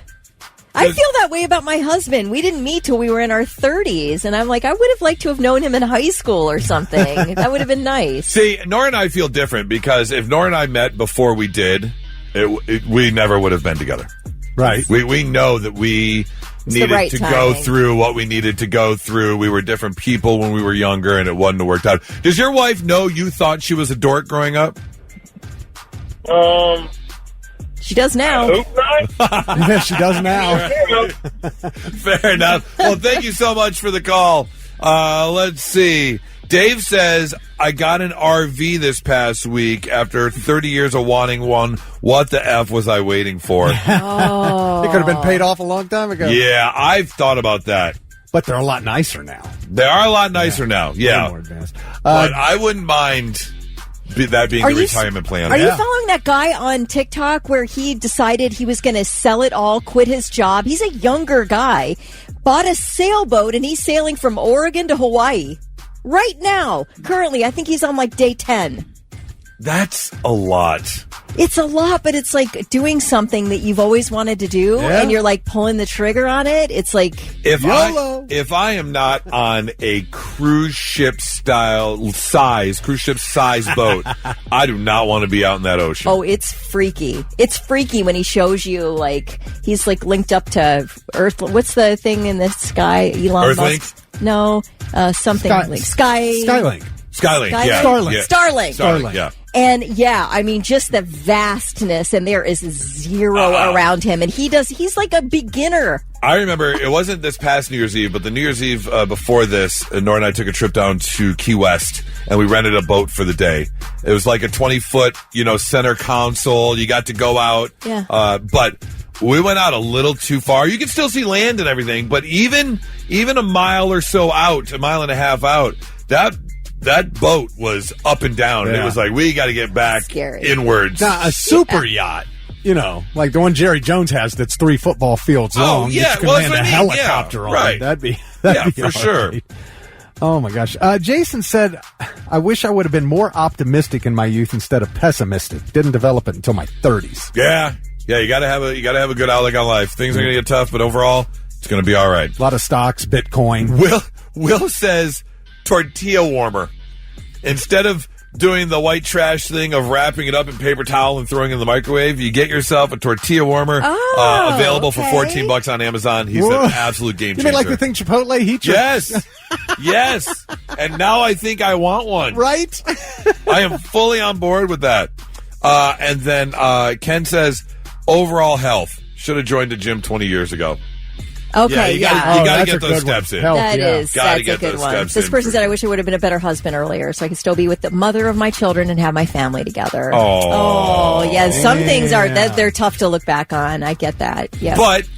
I feel that way about my husband. We didn't meet till we were in our 30s, and I'm like, I would have liked to have known him in high school or something. That would have been nice. See, Nora and I feel different because if Nora and I met before we did, we never would have been together. Right. We know that we needed to go through what we needed to go through. We were different people when we were younger, and it wouldn't have worked out. Does your wife know you thought she was a dork growing up? She does now. Yeah, she does now. Fair enough. Well, thank you so much for the call. Let's see. Dave says, I got an RV this past week after 30 years of wanting one. What the F was I waiting for? It could have been paid off a long time ago. Yeah, I've thought about that. But they're a lot nicer now. They are a lot nicer now, yeah. More advanced. But I wouldn't mind that being a retirement plan. Are you following that guy on TikTok where he decided he was going to sell it all, quit his job? He's a younger guy, bought a sailboat, and he's sailing from Oregon to Hawaii. Right now, currently, I think he's on like day 10. That's a lot. It's a lot, but it's like doing something that you've always wanted to do, and you're like pulling the trigger on it. It's like if I am not on a cruise ship size boat, I do not want to be out in that ocean. Oh, it's freaky. It's freaky when he shows you like he's like linked up to Earth. What's the thing in the sky? Elon Musk? No, something like Skylink. Skylink, yeah. Starlink, yeah. And yeah, I mean, just the vastness, and there is zero around him, and he's like a beginner. I remember it wasn't this past New Year's Eve, but the New Year's Eve before this, Nora and I took a trip down to Key West, and we rented a boat for the day. It was like a 20-foot, center console. You got to go out, but we went out a little too far. You can still see land and everything, but even a mile or so out, a mile and a half out, that boat was up and down. Yeah. It was like, we got to get back inwards. Now, a super yacht, like the one Jerry Jones has that's 3 football fields long. Yeah, that you can land a helicopter on. Right. That'd be for sure. Oh, my gosh. Jason said, I wish I would have been more optimistic in my youth instead of pessimistic. Didn't develop it until my 30s. Yeah, you got to have a good outlook on life. Things are going to get tough, but overall, it's going to be all right. A lot of stocks, Bitcoin. Will says tortilla warmer. Instead of doing the white trash thing of wrapping it up in paper towel and throwing it in the microwave, you get yourself a tortilla warmer available for $14 on Amazon. He's an absolute game changer. You mean like the thing Chipotle heat? Yes. And now I think I want one. Right? I am fully on board with that. And then Ken says, overall health. Should have joined the gym 20 years ago. Okay, you got to get those steps in. That's a good one. This person said, I wish I would have been a better husband earlier so I could still be with the mother of my children and have my family together. Oh yeah. Some things they're tough to look back on. I get that. Yeah. But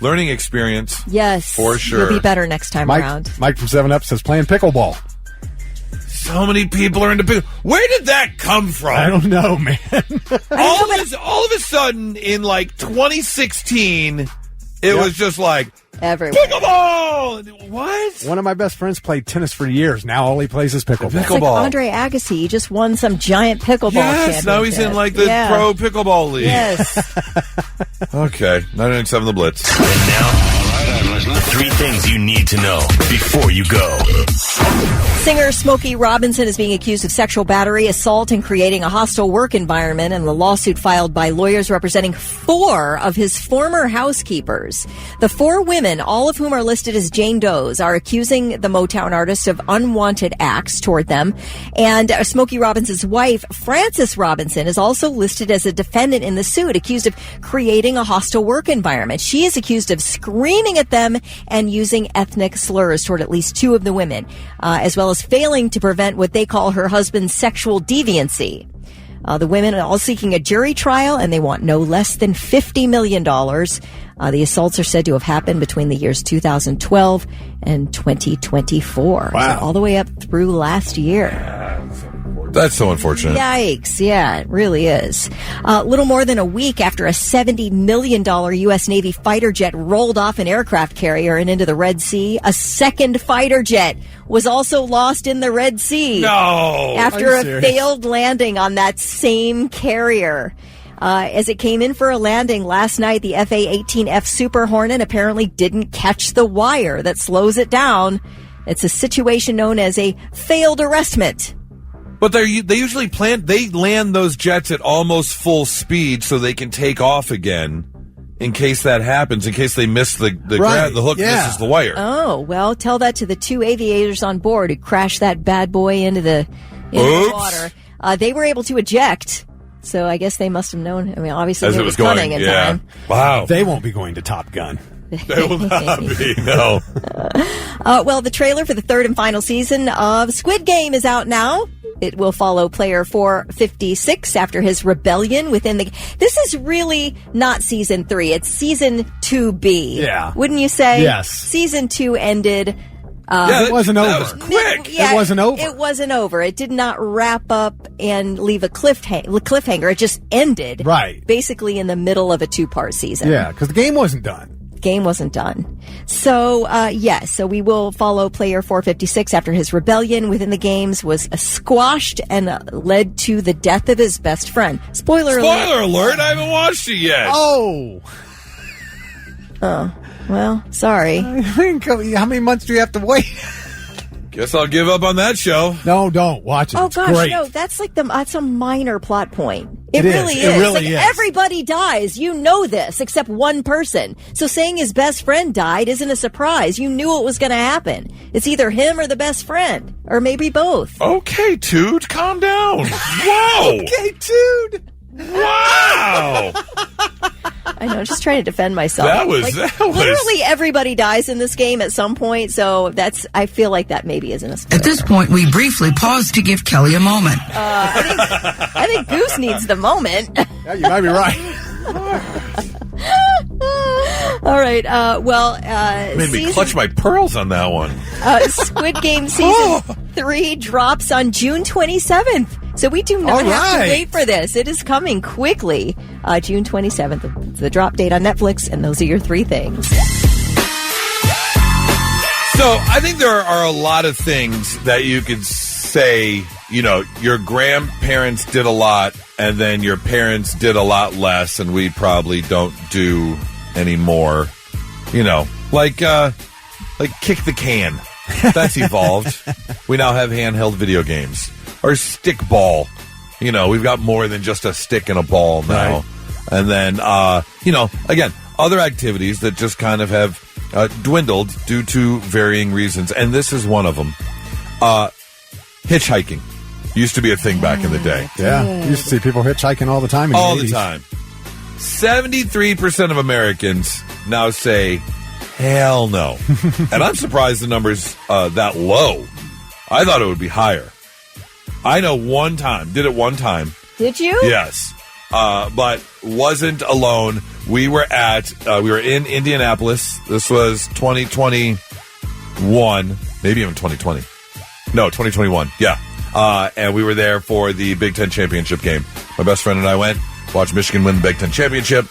learning experience. Yes. For sure. You'll be better next time around. Mike from 7 Up says playing pickleball. So many people are into pickleball. Where did that come from? I don't know, man. all of a sudden in like 2016... It was just like, everywhere. Pickleball! What? One of my best friends played tennis for years. Now all he plays is pickleball. It's like Andre Agassi. He just won some giant pickleball championship. Now he's in like the pro pickleball league. Yes. Okay, 99.7 The Blitz. And now, all right, I'm listening. 3 things you need to know before you go. Singer Smokey Robinson is being accused of sexual battery, assault, and creating a hostile work environment in the lawsuit filed by lawyers representing 4 of his former housekeepers. The 4 women, all of whom are listed as Jane Does, are accusing the Motown artist of unwanted acts toward them. And Smokey Robinson's wife, Frances Robinson, is also listed as a defendant in the suit, accused of creating a hostile work environment. She is accused of screaming at them and using ethnic slurs toward at least 2 of the women, as well as failing to prevent what they call her husband's sexual deviancy. The women are all seeking a jury trial, and they want no less than $50 million. The assaults are said to have happened between the years 2012 and 2024. Wow. So all the way up through last year. That's so unfortunate. Yikes. Yeah, it really is. Little more than a week after a $70 million U.S. Navy fighter jet rolled off an aircraft carrier and into the Red Sea, a second fighter jet was also lost in the Red Sea. No! After a failed landing on that same carrier. As it came in for a landing last night, the FA-18F Super Hornet apparently didn't catch the wire that slows it down. It's a situation known as a failed arrestment. But they usually land those jets at almost full speed so they can take off again in case that happens, in case they miss the hook misses the wire. Oh, well, tell that to the 2 aviators on board who crashed that bad boy into the water. They were able to eject. So I guess they must have known. I mean, obviously as it was coming in time. Wow. They won't be going to Top Gun. They will not be, no. Well, the trailer for the 3rd and final season of Squid Game is out now. It will follow player 456 after his rebellion within the... This is really not season 3. It's season 2B. Yeah. Wouldn't you say? Yes. Season 2 ended... it wasn't over. That was quick. Yeah, it wasn't over. It wasn't over. It did not wrap up and leave a cliffhanger. It just ended. Right. Basically in the middle of a 2-part season. Yeah, because the game wasn't done. The game wasn't done. So, so we will follow player 456 after his rebellion within the games was squashed and led to the death of his best friend. Spoiler alert, I haven't watched it yet. Oh, well, sorry. How many months do you have to wait? Guess I'll give up on that show. No, don't watch it. Oh, it's gosh, great. no, that's like that's a minor plot point. It really is. is. It really is. Everybody dies. You know this, except one person. So saying his best friend died isn't a surprise. You knew it was going to happen. It's either him or the best friend, or maybe both. Okay, Toot, calm down. Whoa. Okay, dude. Wow. I know, just trying to defend myself. That was literally everybody dies in this game at some point, so I feel like that maybe isn't a spoiler. At this point, we briefly pause to give Kelly a moment. I think Goose needs the moment. Yeah, you might be right. All right. Made me clutch my pearls on that one. Squid Game season 3 drops on June 27th. So we do not have to wait for this. It is coming quickly. June 27th, the drop date on Netflix, and those are your 3 things. So I think there are a lot of things that you could say, your grandparents did a lot, and then your parents did a lot less, and we probably don't do anymore. Like kick the can. That's evolved. We now have handheld video games. Or stick ball. We've got more than just a stick and a ball now. Right. And then, again, other activities that just kind of have dwindled due to varying reasons. And this is one of them. Hitchhiking used to be a thing back in the day. Yeah. You used to see people hitchhiking all the time. All the time. 73% of Americans now say, hell no. And I'm surprised the number's that low. I thought it would be higher. I know did it one time. Did you? Yes. But wasn't alone. We were in Indianapolis. This was 2021, maybe even 2020. No, 2021. Yeah. And we were there for the Big Ten championship game. My best friend and I went, watched Michigan win the Big Ten championship.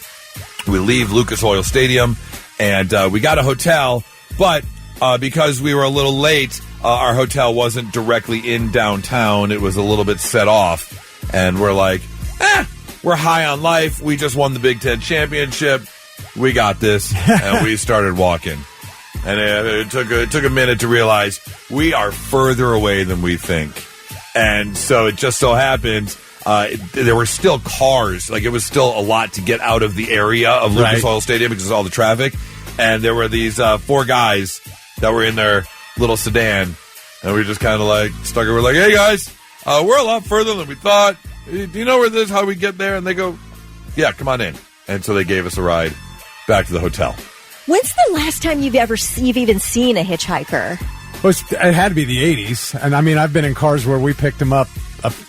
We leave Lucas Oil Stadium, and we got a hotel, but because we were a little late, our hotel wasn't directly in downtown. It was a little bit set off. And we're like, we're high on life. We just won the Big Ten championship. We got this. And we started walking. And it took a minute to realize we are further away than we think. And so it just so happens there were still cars. Like, it was still a lot to get out of the area of Lucas Oil Stadium because of all the traffic. And there were these 4 guys that were in their little sedan. And we just kind of like stuck. We're like, hey, guys, we're a lot further than we thought. Do you know where this, how we get there? And they go, yeah, come on in. And so they gave us a ride back to the hotel. When's the last time you've even seen a hitchhiker? Well, it had to be the 80s. And I mean, I've been in cars where we picked them up,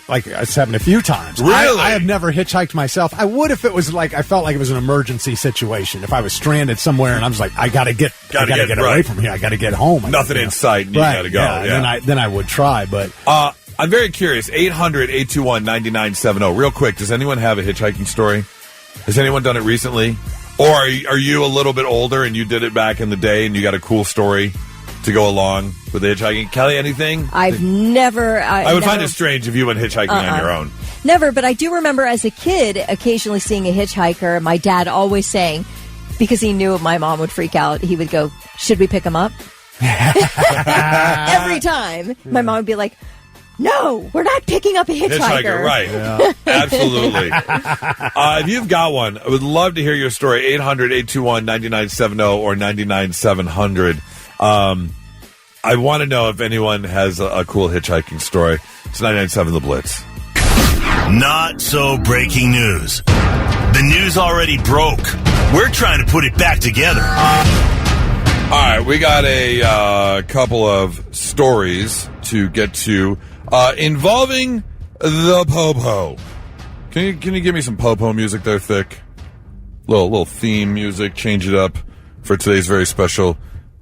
like it's happened a few times. Really? I have never hitchhiked myself. I would if it was like, I felt like it was an emergency situation. If I was stranded somewhere and I was like, I gotta get away from here. I gotta get home. Nothing in sight and you gotta go. Yeah. Then I would try, but. I'm very curious. 800-821-9970. Real quick, does anyone have a hitchhiking story? Has anyone done it recently? Or are you a little bit older and you did it back in the day and you got a cool story to go along with the hitchhiking? Kelly, anything? I've never... I would find it strange if you went hitchhiking on your own. Never, but I do remember as a kid occasionally seeing a hitchhiker, my dad always saying, because he knew my mom would freak out, he would go, should we pick him up? Every time. My mom would be like, no, we're not picking up a hitchhiker. Right. Yeah. Absolutely. If you've got one, I would love to hear your story. 800-821-9970 or 99700. I want to know if anyone has a cool hitchhiking story. It's 997 The Blitz. Not so breaking news. The news already broke. We're trying to put it back together. All right, we got a couple of stories to get to involving the po-po. Can you give me some po-po music there, Thick? Little theme music, change it up for today's very special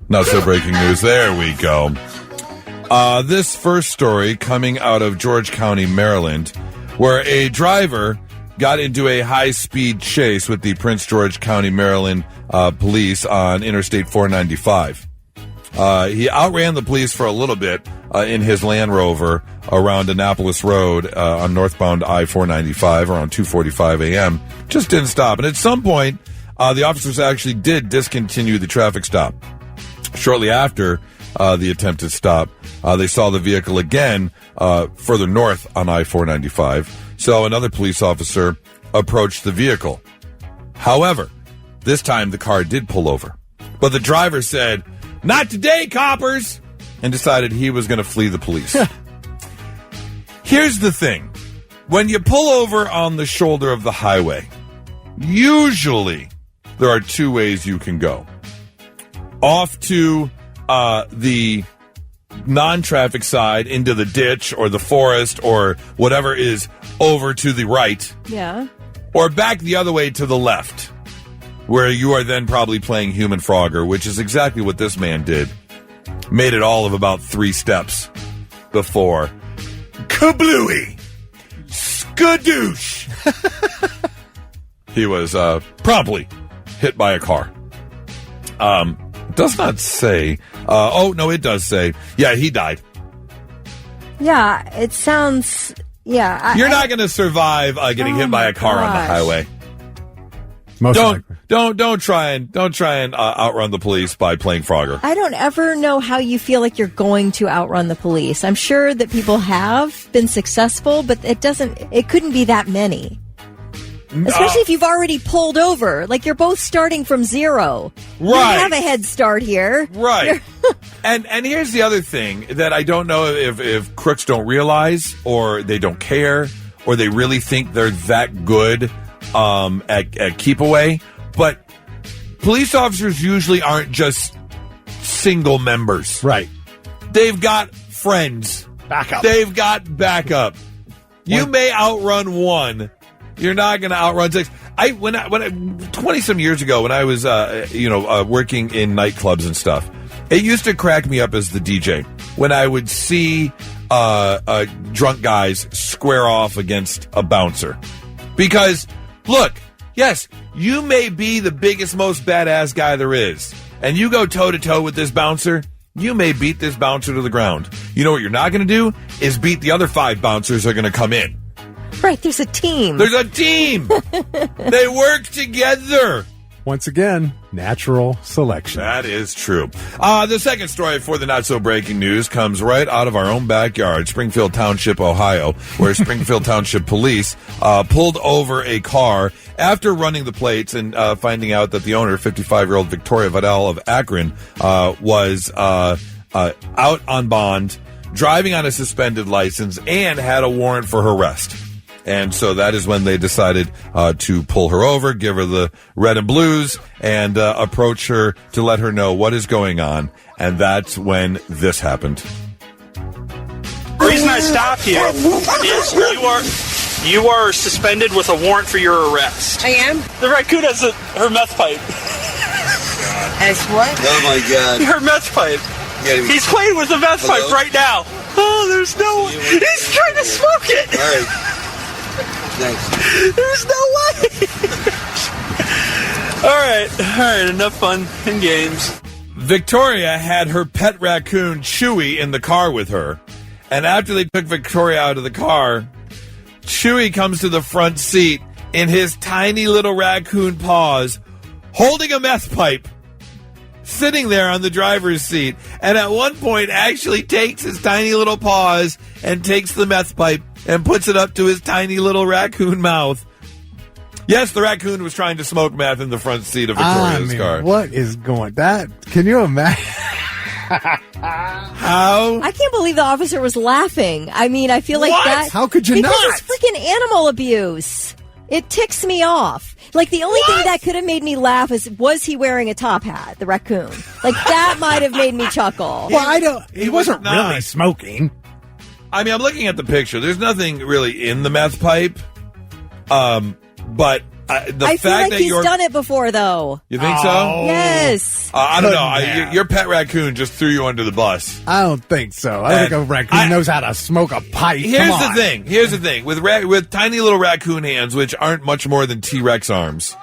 Not So Breaking News. There we go. This first story coming out of George County, Maryland, where a driver got into a high-speed chase with the Prince George County, Maryland police on Interstate 495. He outran the police for a little bit in his Land Rover around Annapolis Road on northbound I-495 around 2:45 a.m. Just didn't stop. And at some point, the officers actually did discontinue the traffic stop. Shortly after the attempted stop, they saw the vehicle again further north on I-495. So another police officer approached the vehicle. However, this time the car did pull over. But the driver said, "Not today, coppers," and decided he was going to flee the police. Here's the thing. When you pull over on the shoulder of the highway, usually there are 2 ways you can go. Off to the non-traffic side into the ditch or the forest or whatever is over to the right. Yeah. Or back the other way to the left, where you are then probably playing human Frogger, which is exactly what this man did. Made it all of about 3 steps before kablooey, skadoosh. He was promptly hit by a car. Does not say. No, it does say. Yeah, he died. Yeah, it sounds. Yeah, you're not going to survive getting hit by a car on the highway. Don't try and outrun the police by playing Frogger. I don't ever know how you feel like you're going to outrun the police. I'm sure that people have been successful, but it couldn't be that many. Especially if you've already pulled over. Like, you're both starting from zero. Right. You have a head start here. Right. And here's the other thing that I don't know if crooks don't realize, or they don't care, or they really think they're that good at keep away. But police officers usually aren't just single members. Right. They've got friends. Backup. They've got backup. You may outrun one. You're not going to outrun 6. When 20-some years ago, when I was, working in nightclubs and stuff, it used to crack me up as the DJ when I would see drunk guys square off against a bouncer. Because, look, yes, you may be the biggest, most badass guy there is, and you go toe-to-toe with this bouncer, you may beat this bouncer to the ground. You know what you're not going to do is beat the other 5 bouncers that are going to come in. Right, there's a team. There's a team. They work together. Once again, Natural selection. That is true. The second story for the not-so-breaking news comes right out of our own backyard, Springfield Township, Ohio, where Springfield Township Police pulled over a car after running the plates and finding out that the owner, 55-year-old Victoria Vidal of Akron, was out on bond, driving on a suspended license, and had a warrant for her arrest. And so that is when they decided to pull her over, give her the red and blues, and approach her to let her know what is going on. And that's when this happened. The reason I stopped you is you are suspended with a warrant for your arrest. I am? The Raccoon has her meth pipe. As what? Oh, my God. Her meth pipe. He's playing with the meth pipe right now. Oh, there's no... He's trying to smoke it. All right. Thanks. There's no way. All right, enough fun and games. Victoria had her pet raccoon, Chewy, in the car with her. And after they took Victoria out of the car, Chewy comes to the front seat in his tiny little raccoon paws, holding a meth pipe, sitting there on the driver's seat. And at one point actually takes his tiny little paws and takes the meth pipe and puts it up to his tiny little raccoon mouth. Yes, the raccoon was trying to smoke meth in the front seat of Victoria's car. What is going that? Can you imagine? How? I can't believe the officer was laughing. I mean, I feel like that. How could you because not? It's freaking animal abuse. It ticks me off. Like, the only thing that could have made me laugh is, was he wearing a top hat, the raccoon? Like, that might have made me chuckle. Well, he wasn't really smoking. I mean, I'm looking at the picture. There's nothing really in the meth pipe. But I feel like he's done it before, though. You think so? Yes. I don't know. Your pet raccoon just threw you under the bus. I don't think so. I think a raccoon knows how to smoke a pipe. Here's the thing. With tiny little raccoon hands, which aren't much more than T-Rex arms,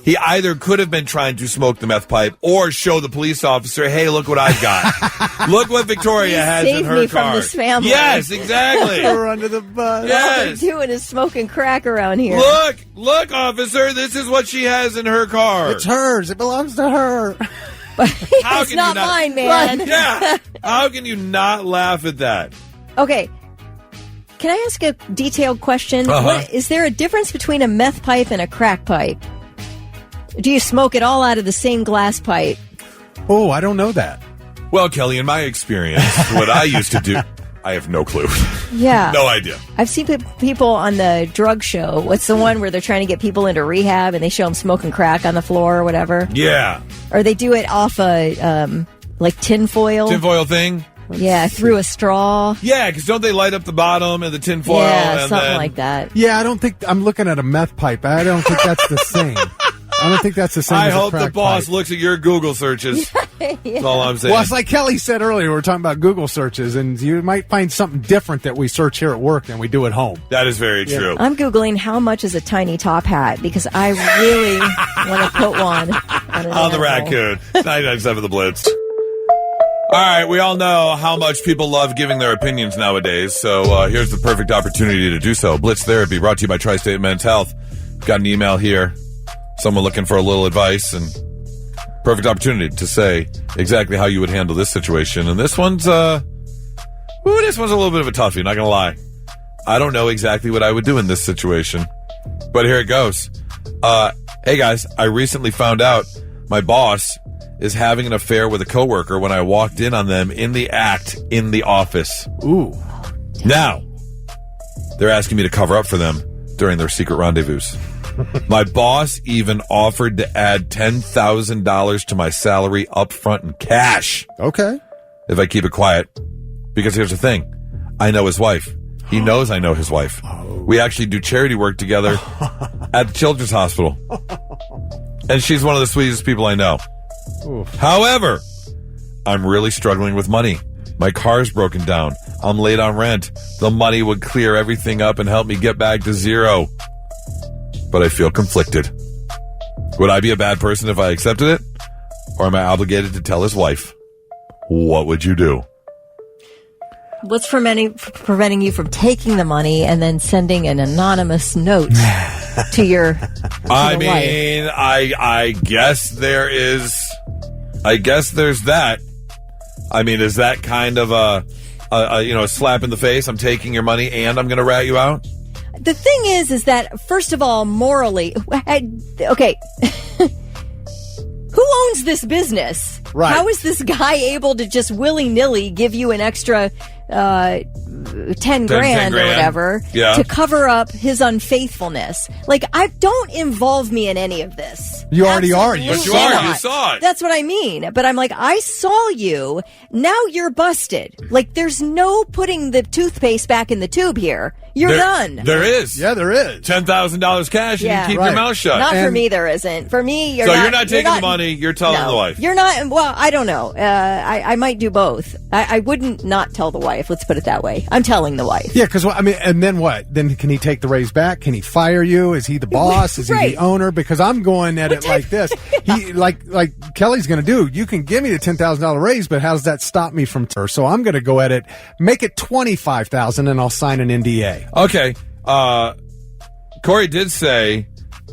he either could have been trying to smoke the meth pipe or show the police officer, hey, look what I've got. Look what Victoria has in her car. From this family. Yes, exactly. We're under the bus. Yes. All they're doing is smoking crack around here. Look, officer, this is what she has in her car. It's hers. It belongs to her. It's not mine, man. Right. Yeah. How can you not laugh at that? Okay. Can I ask a detailed question? Uh-huh. Is there a difference between a meth pipe and a crack pipe? Do you smoke it all out of the same glass pipe? Oh, I don't know that. Well, Kelly, in my experience, what I used to do, I have no clue. Yeah. No idea. I've seen people on the drug show. What's the one where they're trying to get people into rehab and they show them smoking crack on the floor or whatever? Yeah. Or they do it off a, like tinfoil. Tinfoil thing? Yeah, through a straw. Yeah, because don't they light up the bottom of the tinfoil? Yeah, and something then... like that. Yeah, I don't think I'm looking at a meth pipe. I don't think that's the same. I don't think that's the same. I as hope a the boss pipe. looks at your Google searches. That's all I'm saying. Well, it's like Kelly said earlier, we're talking about Google searches, and you might find something different that we search here at work than we do at home. That is very true. I'm Googling how much is a tiny top hat because I really want to put one on the raccoon. 99.7 The Blitz. All right, we all know how much people love giving their opinions nowadays, so here's the perfect opportunity to do so. Blitz Therapy, brought to you by Tri-State Men's Health. Got an email here. Someone looking for a little advice, and perfect opportunity to say exactly how you would handle this situation. And this one's a little bit of a toughie, not gonna lie. I don't know exactly what I would do in this situation, but here it goes. Hey guys, I recently found out my boss is having an affair with a coworker when I walked in on them in the act in the office. Ooh. Now, they're asking me to cover up for them during their secret rendezvous. My boss even offered to add $10,000 to my salary up front in cash. Okay. If I keep it quiet. Because here's the thing. I know his wife. He knows I know his wife. We actually do charity work together at the Children's Hospital. And she's one of the sweetest people I know. Oof. However, I'm really struggling with money. My car's broken down. I'm late on rent. The money would clear everything up and help me get back to zero. But I feel conflicted. Would I be a bad person if I accepted it? Or am I obligated to tell his wife? What would you do? What's preventing you from taking the money and then sending an anonymous note to your. I mean, I guess there is. I guess there's that. I mean, is that kind of a slap in the face? I'm taking your money and I'm going to rat you out. The thing is that first of all, morally, okay. Who owns this business? Right. How is this guy able to just willy-nilly give you an extra 10 grand or whatever to cover up his unfaithfulness? Like, don't involve me in any of this. You already are. You saw it. That's what I mean. But I'm like, I saw you. Now you're busted. Like, there's no putting the toothpaste back in the tube here. You're done. There is. Yeah, there is. $10,000 cash and you keep your mouth shut. Not for me, there isn't. For me, you're you're not taking the money, you're telling the wife. You're not, well, I don't know. I might do both. I wouldn't not tell the wife, let's put it that way. I'm telling the wife. Yeah, because, and then what? Then can he take the raise back? Can he fire you? Is he the boss? Is he the owner? Because I'm going at it like this. He, like Kelly's going to do, you can give me the $10,000 raise, but how does that stop me from her? So I'm going to go at it, make it $25,000 and I'll sign an NDA. Okay. Corey did say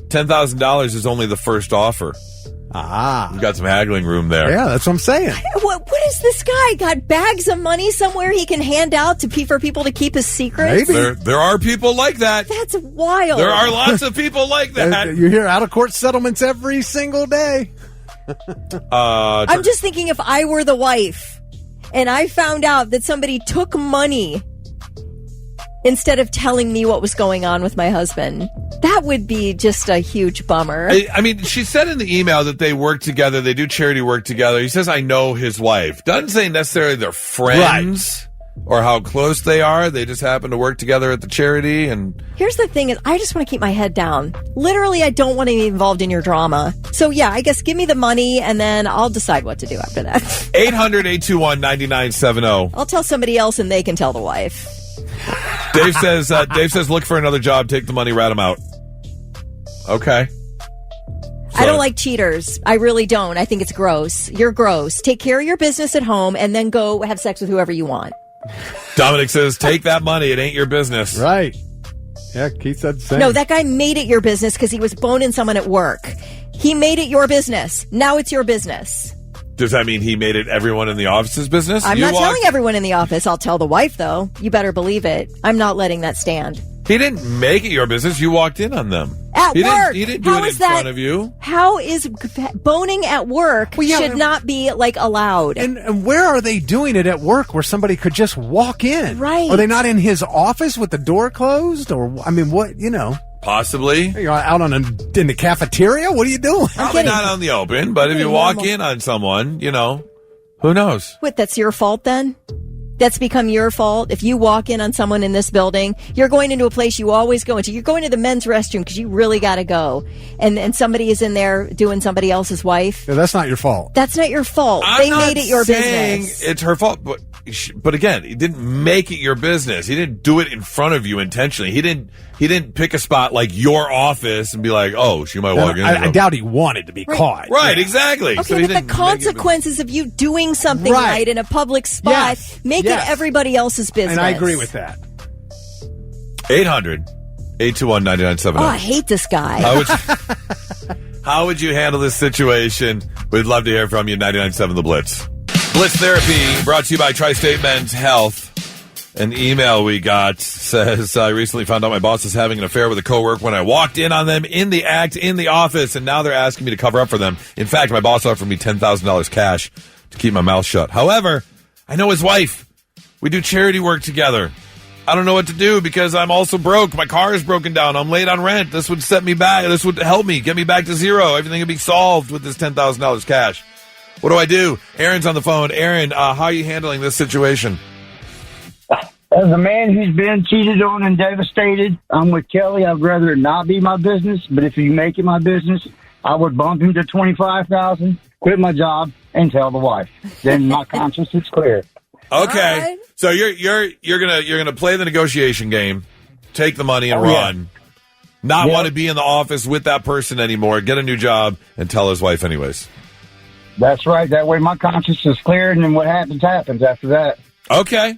$10,000 is only the first offer. You've got some haggling room there. Yeah, that's what I'm saying. What is this guy? Got bags of money somewhere he can hand out for people to keep his secrets? Maybe. There are people like that. That's wild. There are lots of people like that. You hear out-of-court settlements every single day. I'm just thinking if I were the wife and I found out that somebody took money instead of telling me what was going on with my husband, that would be just a huge bummer. I mean, she said in the email that they work together. They do charity work together. He says, I know his wife. Doesn't say necessarily they're friends or how close they are. They just happen to work together at the charity. And here's the thing is, I just want to keep my head down. Literally, I don't want to be involved in your drama. So, yeah, I guess give me the money, and then I'll decide what to do after that. 800-821-9970. I'll tell somebody else, and they can tell the wife. Dave says, look for another job, take the money, rat him out. Okay. I don't like cheaters. I really don't. I think it's gross. You're gross. Take care of your business at home and then go have sex with whoever you want. Dominic says, take that money. It ain't your business. Right. Yeah, Keith said the same. No, that guy made it your business because he was boning someone at work. He made it your business. Now it's your business. Does that mean he made it everyone in the office's business? I'm not telling everyone in the office. I'll tell the wife, though. You better believe it. I'm not letting that stand. He didn't make it your business. You walked in on them. At work. He didn't do it in front of you. How is boning at work should not be, allowed? And where are they doing it at work where somebody could just walk in? Right. Are they not in his office with the door closed? Or, what, Possibly. You're out in the cafeteria? What are you doing? Probably not on the open, but if you walk in on someone, who knows? What, that's your fault then? That's become your fault? If you walk in on someone in this building, you're going into a place you always go into. You're going to the men's restroom because you really got to go. And somebody is in there doing somebody else's wife. Yeah, that's not your fault. That's not your fault. They made it your business. It's her fault, but again, he didn't make it your business. He didn't do it in front of you intentionally. He didn't pick a spot like your office and be like, oh, she might walk in. I doubt he wanted to be caught. Right, exactly. Okay, so but the consequences of you doing something right in a public spot make it everybody else's business. And I agree with that. 800-821-9970. Oh, I hate this guy. How would you handle this situation? We'd love to hear from you. 99.7 The Blitz. Blitz Therapy brought to you by Tri-State Men's Health. An email we got says, I recently found out my boss is having an affair with a coworker when I walked in on them in the act in the office, and now they're asking me to cover up for them. In fact, my boss offered me $10,000 cash to keep my mouth shut. However, I know his wife. We do charity work together. I don't know what to do because I'm also broke. My car is broken down. I'm late on rent. This would set me back. This would help me get me back to zero. Everything would be solved with this $10,000 cash. What do I do? Aaron's on the phone. Aaron, how are you handling this situation? As a man who's been cheated on and devastated, I'm with Kelly. I'd rather it not be my business, but if you make it my business, I would bump him to $25,000, quit my job, and tell the wife. Then my conscience is clear. Okay, right. So you're gonna play the negotiation game, take the money and run. Not want to be in the office with that person anymore. Get a new job and tell his wife anyways. That's right. That way my conscience is clear, and then what happens after that. Okay.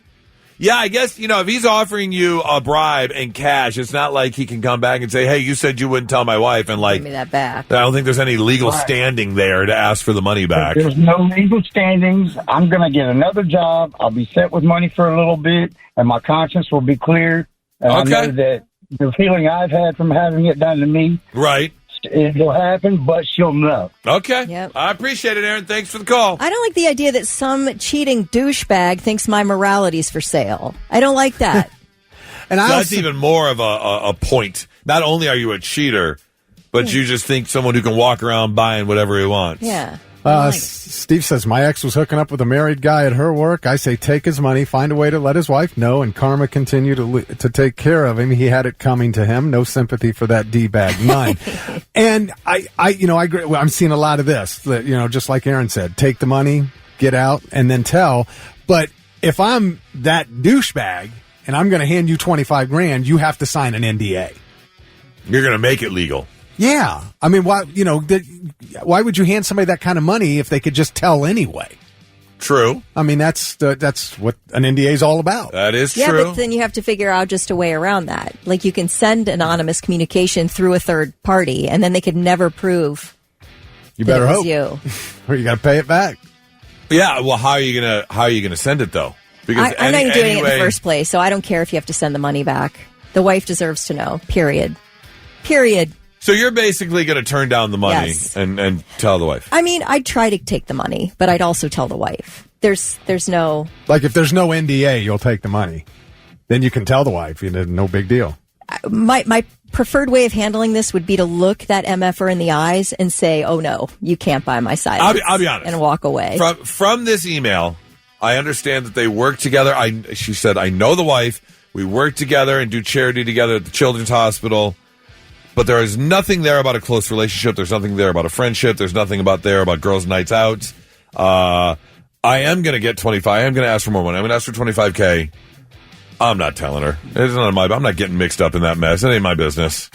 Yeah, I guess, if he's offering you a bribe and cash, it's not like he can come back and say, hey, you said you wouldn't tell my wife, and Give me that back. I don't think there's any legal standing there to ask for the money back. There's no legal standings. I'm going to get another job. I'll be set with money for a little bit, and my conscience will be clear. And I know that the feeling I've had from having it done to me, it will happen, but she'll know. Okay. Yep. I appreciate it, Aaron. Thanks for the call. I don't like the idea that some cheating douchebag thinks my morality's for sale. I don't like that. And that's even more of a point. Not only are you a cheater, but you just think someone who can walk around buying whatever he wants. Yeah. Steve says, my ex was hooking up with a married guy at her work. I say, take his money, find a way to let his wife know, and karma continue to take care of him. He had it coming to him. No sympathy for that D-bag. None. And I agree. Well, I'm seeing a lot of this, that, just like Aaron said, take the money, get out, and then tell. But if I'm that douchebag and I'm going to hand you $25,000, you have to sign an NDA. You're going to make it legal. Yeah. I mean, why would you hand somebody that kind of money if they could just tell anyway? True. I mean, that's what an NDA is all about. That is true. Yeah, but then you have to figure out just a way around that. Like, you can send anonymous communication through a third party, and then they could never prove you better that it hope. was you. Or you got to pay it back. Yeah. Well, how are you gonna send it though? Because I'm not even doing it in the first place, so I don't care if you have to send the money back. The wife deserves to know. Period. So you're basically going to turn down the money and tell the wife? I mean, I'd try to take the money, but I'd also tell the wife. There's no... Like, if there's no NDA, you'll take the money. Then you can tell the wife. No big deal. My preferred way of handling this would be to look that MFer in the eyes and say, oh, no, you can't buy my silence. I'll be honest. And walk away. From this email, I understand that they work together. She said, I know the wife. We work together and do charity together at the Children's Hospital. But there is nothing there about a close relationship. There's nothing there about a friendship. There's nothing about girls' nights out. I am going to get 25. I am going to ask for more money. I'm going to ask for $25K. I'm not telling her. It's not I'm not getting mixed up in that mess. It ain't my business.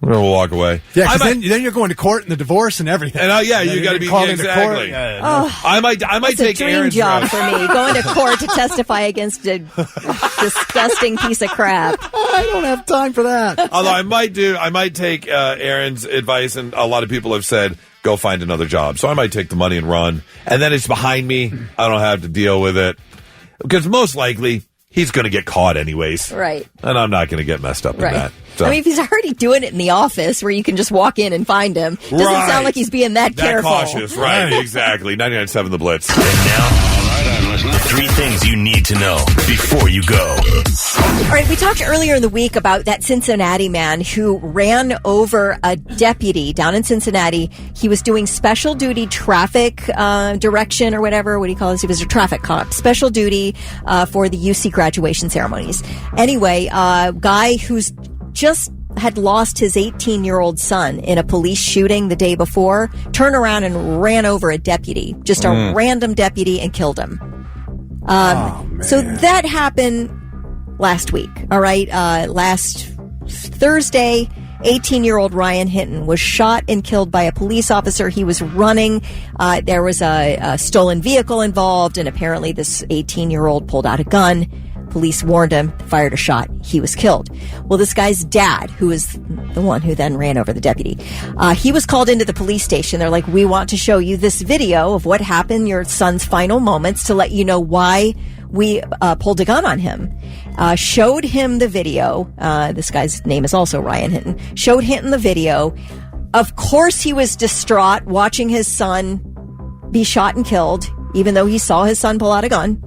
I'm going to walk away. Yeah, because then you're going to court and the divorce and everything. And you got to be called exactly. into court. Yeah, I might take It's a dream Aaron's job route. for me, going to court to testify against a disgusting piece of crap. I don't have time for that. Although I might take Aaron's advice, and a lot of people have said, go find another job. So I might take the money and run. And then it's behind me. I don't have to deal with it. Because most likely, he's going to get caught anyways. Right. And I'm not going to get messed up in that. So. I mean, if he's already doing it in the office where you can just walk in and find him, doesn't sound like he's being that careful. Cautious, right, exactly. 99.7 The Blitz. And now, the 3 things you need to know before you go. All right, we talked earlier in the week about that Cincinnati man who ran over a deputy down in Cincinnati. He was doing special duty traffic direction or whatever. What do you call this? He was a traffic cop. Special duty for the UC graduation ceremonies. Anyway, guy who's just had lost his 18-year-old son in a police shooting the day before, turned around and ran over a deputy, just a random deputy, and killed him. So that happened last week, all right? Last Thursday, 18-year-old Ryan Hinton was shot and killed by a police officer. He was running. There was a stolen vehicle involved, and apparently this 18-year-old pulled out a gun. Police warned him, fired a shot. He was killed. Well, this guy's dad, who is the one who then ran over the deputy, he was called into the police station. They're like, we want to show you this video of what happened, your son's final moments, to let you know why we pulled a gun on him. Showed him the video. This guy's name is also Ryan Hinton. Showed Hinton the video. Of course, he was distraught watching his son be shot and killed, even though he saw his son pull out a gun.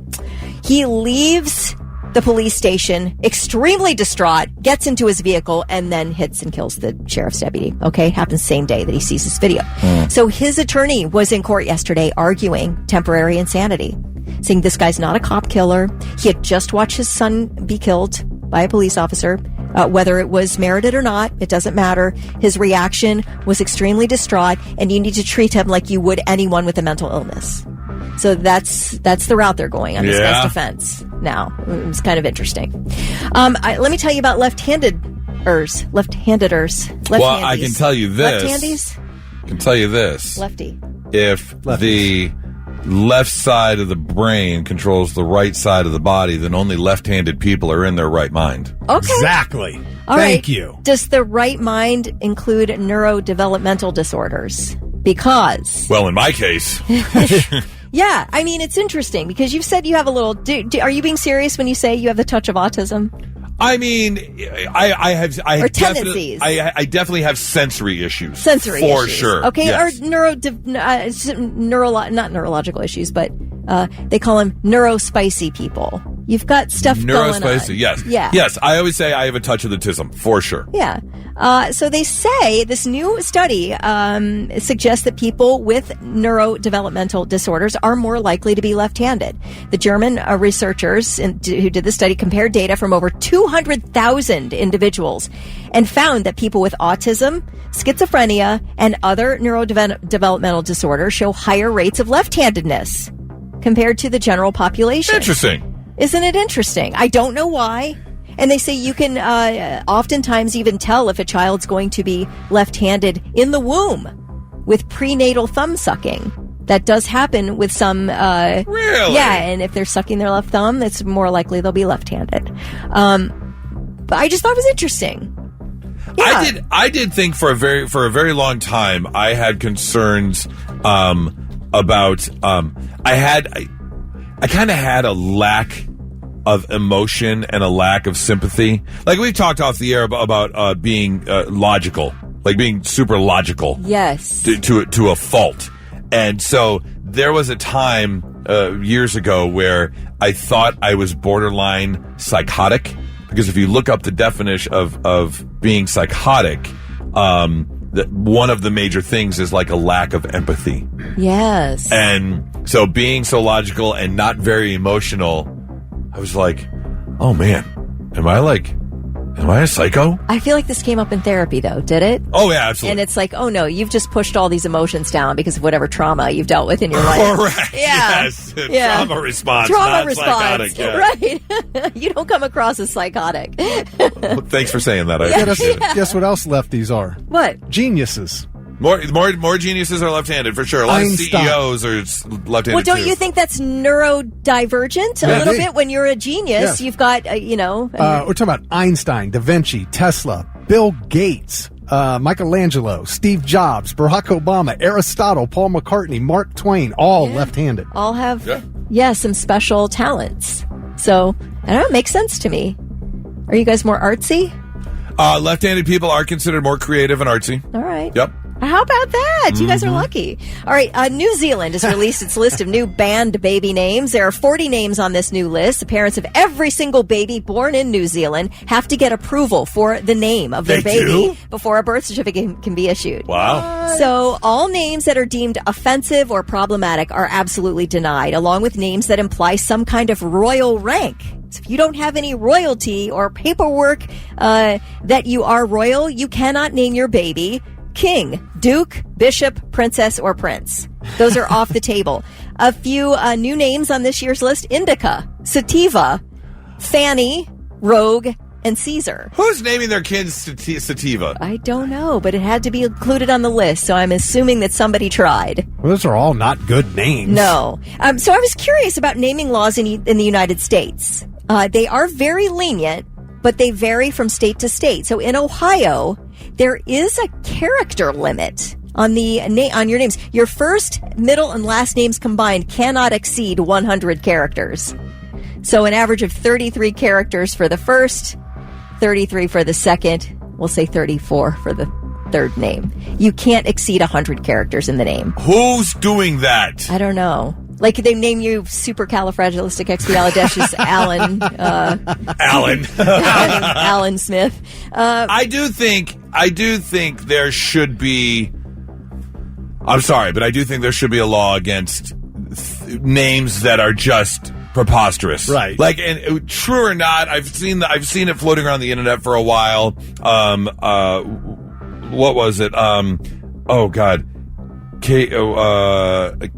He leaves the police station, extremely distraught, gets into his vehicle, and then hits and kills the sheriff's deputy. Okay, happens the same day that he sees this video. So his attorney was in court yesterday arguing temporary insanity, saying this guy's not a cop killer. He had just watched his son be killed by a police officer. Whether it was merited or not, it doesn't matter. His reaction was extremely distraught, and you need to treat him like you would anyone with a mental illness. So that's the route they're going on this guy's defense now. It's kind of interesting. Let me tell you about left-handeders. Well, I can tell you this. Left-handies? I can tell you this. Lefty. If the left side of the brain controls the right side of the body, then only left-handed people are in their right mind. Okay. Exactly. All Thank right. you. Does the right mind include neurodevelopmental disorders? Because... Well, in my case... Yeah, I mean, it's interesting because you've said you have a little... are you being serious when you say you have the touch of autism? I mean, I have tendencies. I definitely have sensory issues. Sensory for issues. sure. Okay, yes. or not neurological issues, but they call them neurospicy people. You've got stuff going on. Neurospicy, yes. Yeah. Yes, I always say I have a touch of the tism, for sure. Yeah. So they say this new study suggests that people with neurodevelopmental disorders are more likely to be left-handed. The German researchers who did the study compared data from over 200,000 individuals and found that people with autism, schizophrenia, and other neurodevelopmental disorders show higher rates of left-handedness compared to the general population. Interesting. Isn't it interesting? I don't know why. And they say you can oftentimes even tell if a child's going to be left-handed in the womb with prenatal thumb sucking. That does happen with some... Really? Yeah, and if they're sucking their left thumb, it's more likely they'll be left-handed. But I just thought it was interesting. Yeah. I did think for a very long time I had concerns about I kind of had a lack of emotion and a lack of sympathy. Like we've talked off the air about being logical, like being super logical. Yes. To a fault. And so there was a time years ago where I thought I was borderline psychotic, because if you look up the definition of being psychotic, one of the major things is like a lack of empathy. Yes. And so being so logical and not very emotional, I was like, oh man, am I a psycho? I feel like this came up in therapy, though, did it? Oh, yeah, absolutely. And it's like, oh no, you've just pushed all these emotions down because of whatever trauma you've dealt with in your life. Correct. Yeah. Yes. Yeah. Trauma response, Trauma not response. psychotic. Yeah. Right. You don't come across as psychotic. Well, thanks for saying that. I Yeah. appreciate it. Guess what else lefties are? What? Geniuses. More geniuses are left-handed, for sure. A lot Einstein. of CEOs are left-handed, Well, don't too. you think that's neurodivergent a Yeah, little they- bit? When you're a genius, Yes. you've got, We're talking about Einstein, Da Vinci, Tesla, Bill Gates, Michelangelo, Steve Jobs, Barack Obama, Aristotle, Paul McCartney, Mark Twain, all left-handed. all have, some special talents. So, I don't know, it makes sense to me. Are you guys more artsy? Left-handed people are considered more creative and artsy. All right. Yep. How about that? You guys are lucky. All right. New Zealand has released its list of new banned baby names. There are 40 names on this new list. The parents of every single baby born in New Zealand have to get approval for the name of their They baby do? before a birth certificate can be issued. Wow. So all names that are deemed offensive or problematic are absolutely denied, along with names that imply some kind of royal rank. So if you don't have any royalty or paperwork that you are royal, you cannot name your baby King, Duke, Bishop, Princess, or Prince. Those are off the table. A few new names on this year's list: Indica, Sativa, Fanny, Rogue, and Caesar. Who's naming their kids Sativa? I don't know, but it had to be included on the list, so I'm assuming that somebody tried. Well, those are all not good names. No. So I was curious about naming laws in the United States. They are very lenient, but they vary from state to state. So in Ohio, there is a character limit on on your names. Your first, middle, and last names combined cannot exceed 100 characters. So an average of 33 characters for the first, 33 for the second, we'll say 34 for the third name. You can't exceed 100 characters in the name. Who's doing that? I don't know. Like they name you supercalifragilisticexpialidocious Alan. Alan Smith. I do think there should be. I'm sorry, but I do think there should be a law against names that are just preposterous. Right. Like, and true or not, I've seen it floating around the internet for a while. What was it? Oh God.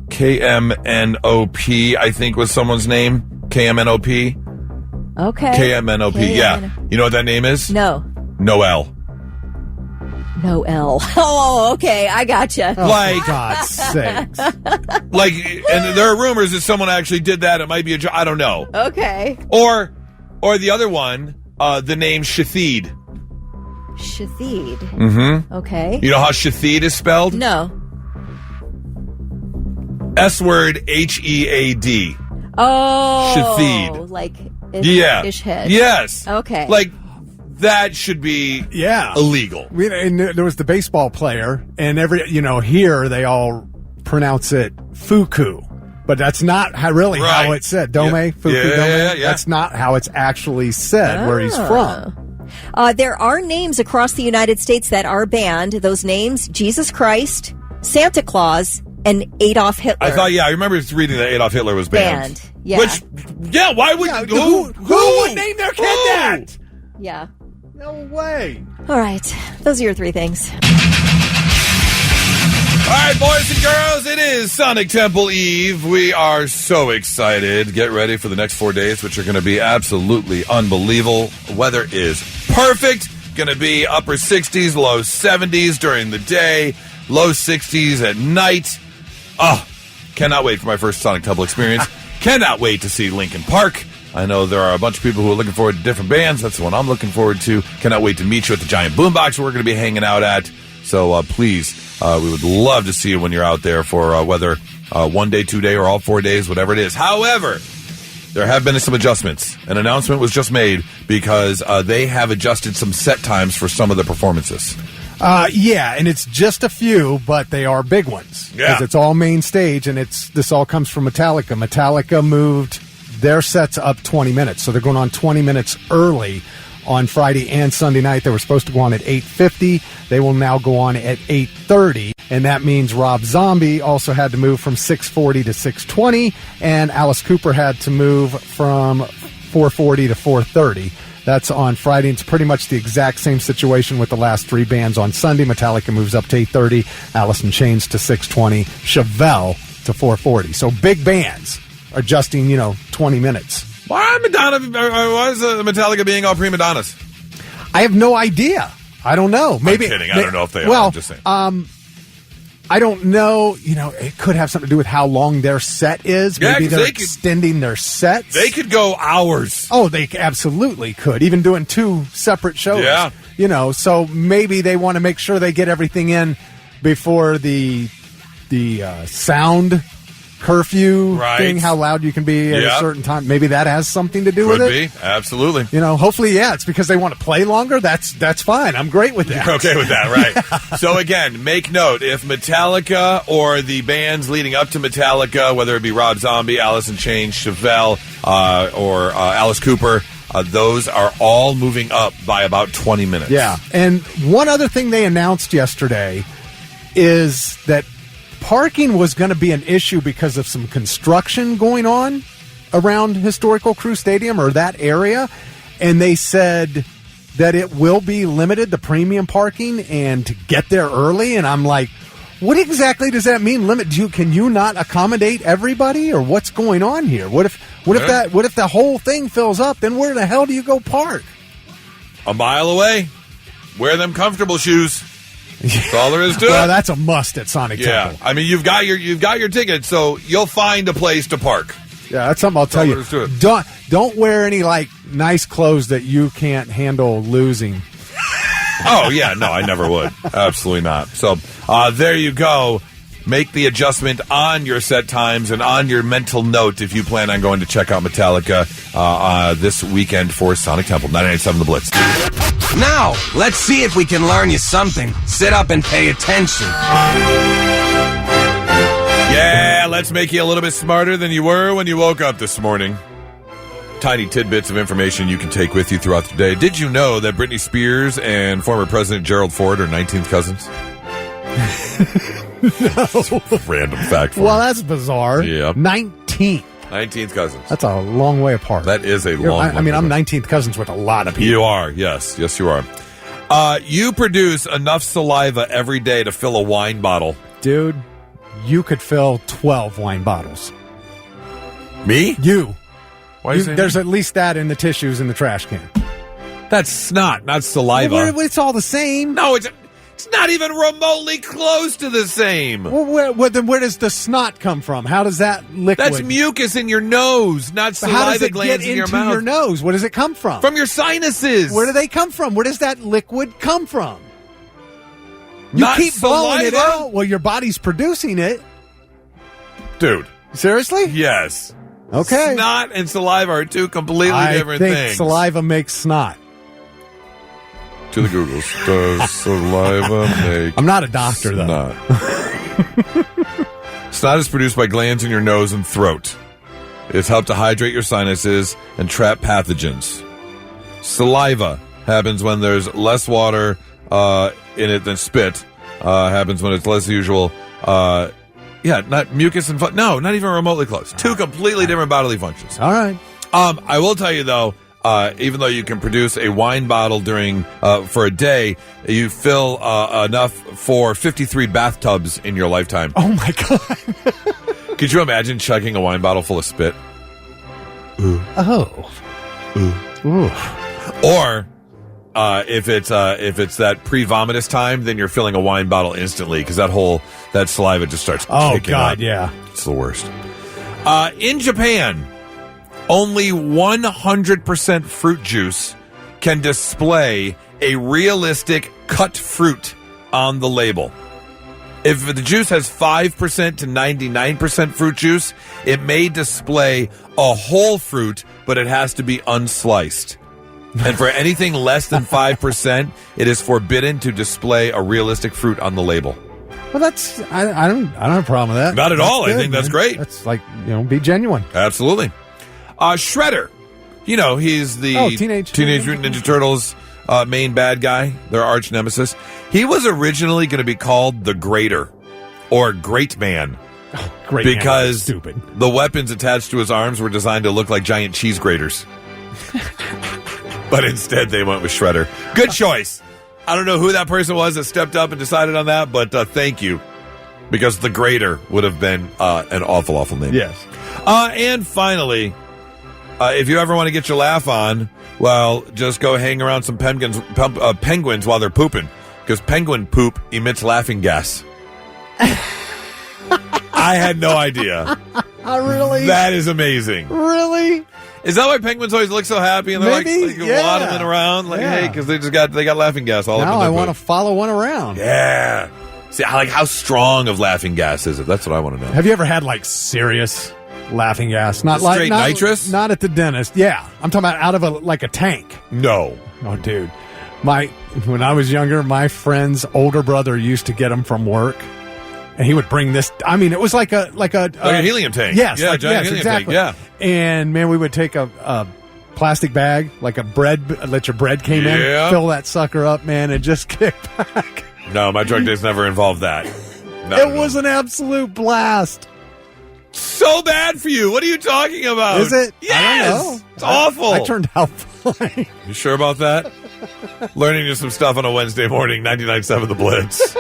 KMNOP, I think was someone's name. KMNOP. Okay. KMNOP. Yeah. You know what that name is? No. Noel. No L. Oh, okay. I gotcha. Oh, Like- for God's sakes. Like, and there are rumors that someone actually did that. It might be I don't know. Okay. Or the other one, the name Shathid. Shathid. Mm-hmm. Okay. You know how Shathid is spelled? No. S-word H-E-A-D. Oh. Shathid. Like Yeah. ish head. Yes. Okay. Like, that should be illegal. And there was the baseball player, and here they all pronounce it Fuku. But that's not really how it's said. Dome, Fuku, Dome. That's not how it's actually said where he's from. There are names across the United States that are banned. Those names, Jesus Christ, Santa Claus, and Adolf Hitler. I remember reading that Adolf Hitler was banned. Yeah. Which, why would... who would name their kid that? Yeah. No way. All right. Those are your three things. All right, boys and girls, it is Sonic Temple Eve. We are so excited. Get ready for the next 4 days, which are going to be absolutely unbelievable. Weather is perfect. Going to be upper 60s, low 70s during the day, low 60s at night. Oh, cannot wait for my first Sonic Temple experience. Cannot wait to see Linkin Park. I know there are a bunch of people who are looking forward to different bands. That's the one I'm looking forward to. Cannot wait to meet you at the giant boombox we're going to be hanging out at. So please, we would love to see you when you're out there for whether 1 day, 2 day, or all 4 days, whatever it is. However, there have been some adjustments. An announcement was just made because they have adjusted some set times for some of the performances. And it's just a few, but they are big ones. Yeah. Because it's all main stage, and this all comes from Metallica. Metallica moved their sets up 20 minutes, so they're going on 20 minutes early on Friday and Sunday night. They were supposed to go on at 8:50. They will now go on at 8:30, and that means Rob Zombie also had to move from 6:40 to 6:20, and Alice Cooper had to move from 4:40 to 4:30. That's on Friday. It's pretty much the exact same situation with the last three bands on Sunday. Metallica moves up to 8:30, Alice in Chains to 6:20, Chevelle to 4:40. So big bands adjusting, 20 minutes. Why is Metallica being all prima donnas? I have no idea. I don't know. Maybe I'm kidding. I don't know if they are. Well, I'm just saying. I don't know. It could have something to do with how long their set is. Yeah, Maybe 'cause they're they could- extending their sets. They could go hours. Oh, they absolutely could. Even doing two separate shows. Yeah. So maybe they want to make sure they get everything in before the sound curfew thing, how loud you can be at a certain time. Maybe that has something to do with it. Could be. Absolutely. Hopefully, it's because they want to play longer. That's fine. I'm great with that. You're okay with that, right? So again, make note, if Metallica or the bands leading up to Metallica, whether it be Rob Zombie, Alice in Chains, Chevelle, or Alice Cooper, those are all moving up by about 20 minutes. Yeah. And one other thing they announced yesterday is that parking was going to be an issue because of some construction going on around Historical Crew Stadium or that area. And they said that it will be limited, the premium parking, and to get there early. And I'm like, what exactly does that mean? Can you not accommodate everybody, or what's going on here? What if the whole thing fills up? Then where the hell do you go park? A mile away. Wear them comfortable shoes. That's all there is to it. Well, that's a must at Sonic Temple. I mean, you've got your ticket, so you'll find a place to park. Yeah, that's something I'll tell you. Don't wear any nice clothes that you can't handle losing. Oh yeah, no, I never would. Absolutely not. So there you go. Make the adjustment on your set times and on your mental note if you plan on going to check out Metallica this weekend for Sonic Temple. 99.7 The Blitz. Now, let's see if we can learn you something. Sit up and pay attention. Yeah, let's make you a little bit smarter than you were when you woke up this morning. Tiny tidbits of information you can take with you throughout the day. Did you know that Britney Spears and former President Gerald Ford are 19th cousins? No. Random fact for Well, me. that's bizarre. Yeah. 19th cousins. That's a long way apart. That is a long way. I mean, I'm 19th cousins with a lot of people. You are, yes. Yes, you are. You produce enough saliva every day to fill a wine bottle. Dude, you could fill 12 wine bottles. Me? You. Why are you saying there's me? at least that in the tissues in the trash can. That's snot, not saliva. Well, it's all the same. No, It's not even remotely close to the same. Well, then where does the snot come from? How does that liquid? That's mucus in your nose, not saliva glands in your mouth. How does it get into your nose? Where does it come from? From your sinuses. Where do they come from? Where does that liquid come from? You Not keep blowing it saliva? out. Well, your body's producing it. Dude. Seriously? Yes. Okay. Snot and saliva are two completely different things. I things. think saliva makes snot. To the Googles. Does saliva make I'm not a doctor, though. Snot is produced by glands in your nose and throat. It's helped to hydrate your sinuses and trap pathogens. Saliva happens when there's less water in it than spit. Happens when it's less usual. Not mucus and no, not even remotely close. Two completely different bodily functions. All right. I will tell you though, even though you can produce a wine bottle for a day, you fill enough for 53 bathtubs in your lifetime. Oh my God! Could you imagine chugging a wine bottle full of spit? Ooh. Oh. Ooh. Or if it's that pre-vomitous time, then you're filling a wine bottle instantly because that saliva just starts kicking up. Yeah. It's the worst. In Japan, only 100% fruit juice can display a realistic cut fruit on the label. If the juice has 5% to 99% fruit juice, it may display a whole fruit, but it has to be unsliced. And for anything less than 5%, it is forbidden to display a realistic fruit on the label. Well, that's I don't have a problem with that. Not at all. Good, I think that's great. That's like, be genuine. Absolutely. Shredder. He's the Teenage Mutant Ninja Turtles main bad guy, their arch nemesis. He was originally going to be called the Grater or Great Man. Oh, great because man, stupid. The weapons attached to his arms were designed to look like giant cheese graters. But instead they went with Shredder. Good choice. I don't know who that person was that stepped up and decided on that, but thank you. Because the Grater would have been an awful, awful name. Yes. And finally, if you ever want to get your laugh on, well, just go hang around some penguins while they're pooping. Because penguin poop emits laughing gas. I had no idea. Really? That is amazing. Really? Is that why penguins always look so happy and they're like waddling around? Hey, because they got laughing gas all over. Now I want to follow one around. Yeah. See, how strong of laughing gas is it? That's what I want to know. Have you ever had serious laughing gas? Not like straight nitrous? Not at the dentist. Yeah, I'm talking about out of a tank. No. Oh, dude. When I was younger, my friend's older brother used to get them from work. And he would bring this. I mean, it was like a helium tank. Yes, giant helium exactly. tank. Yeah. And man, we would take a plastic bag, like let your bread came in, fill that sucker up, man, and just kick back. No, my drug days never involved that. It was an absolute blast. So bad for you. What are you talking about? Is it? Yes. I don't know. It's awful. I turned out fine. You sure about that? Learning just some stuff on a Wednesday morning. 99.7 The Blitz.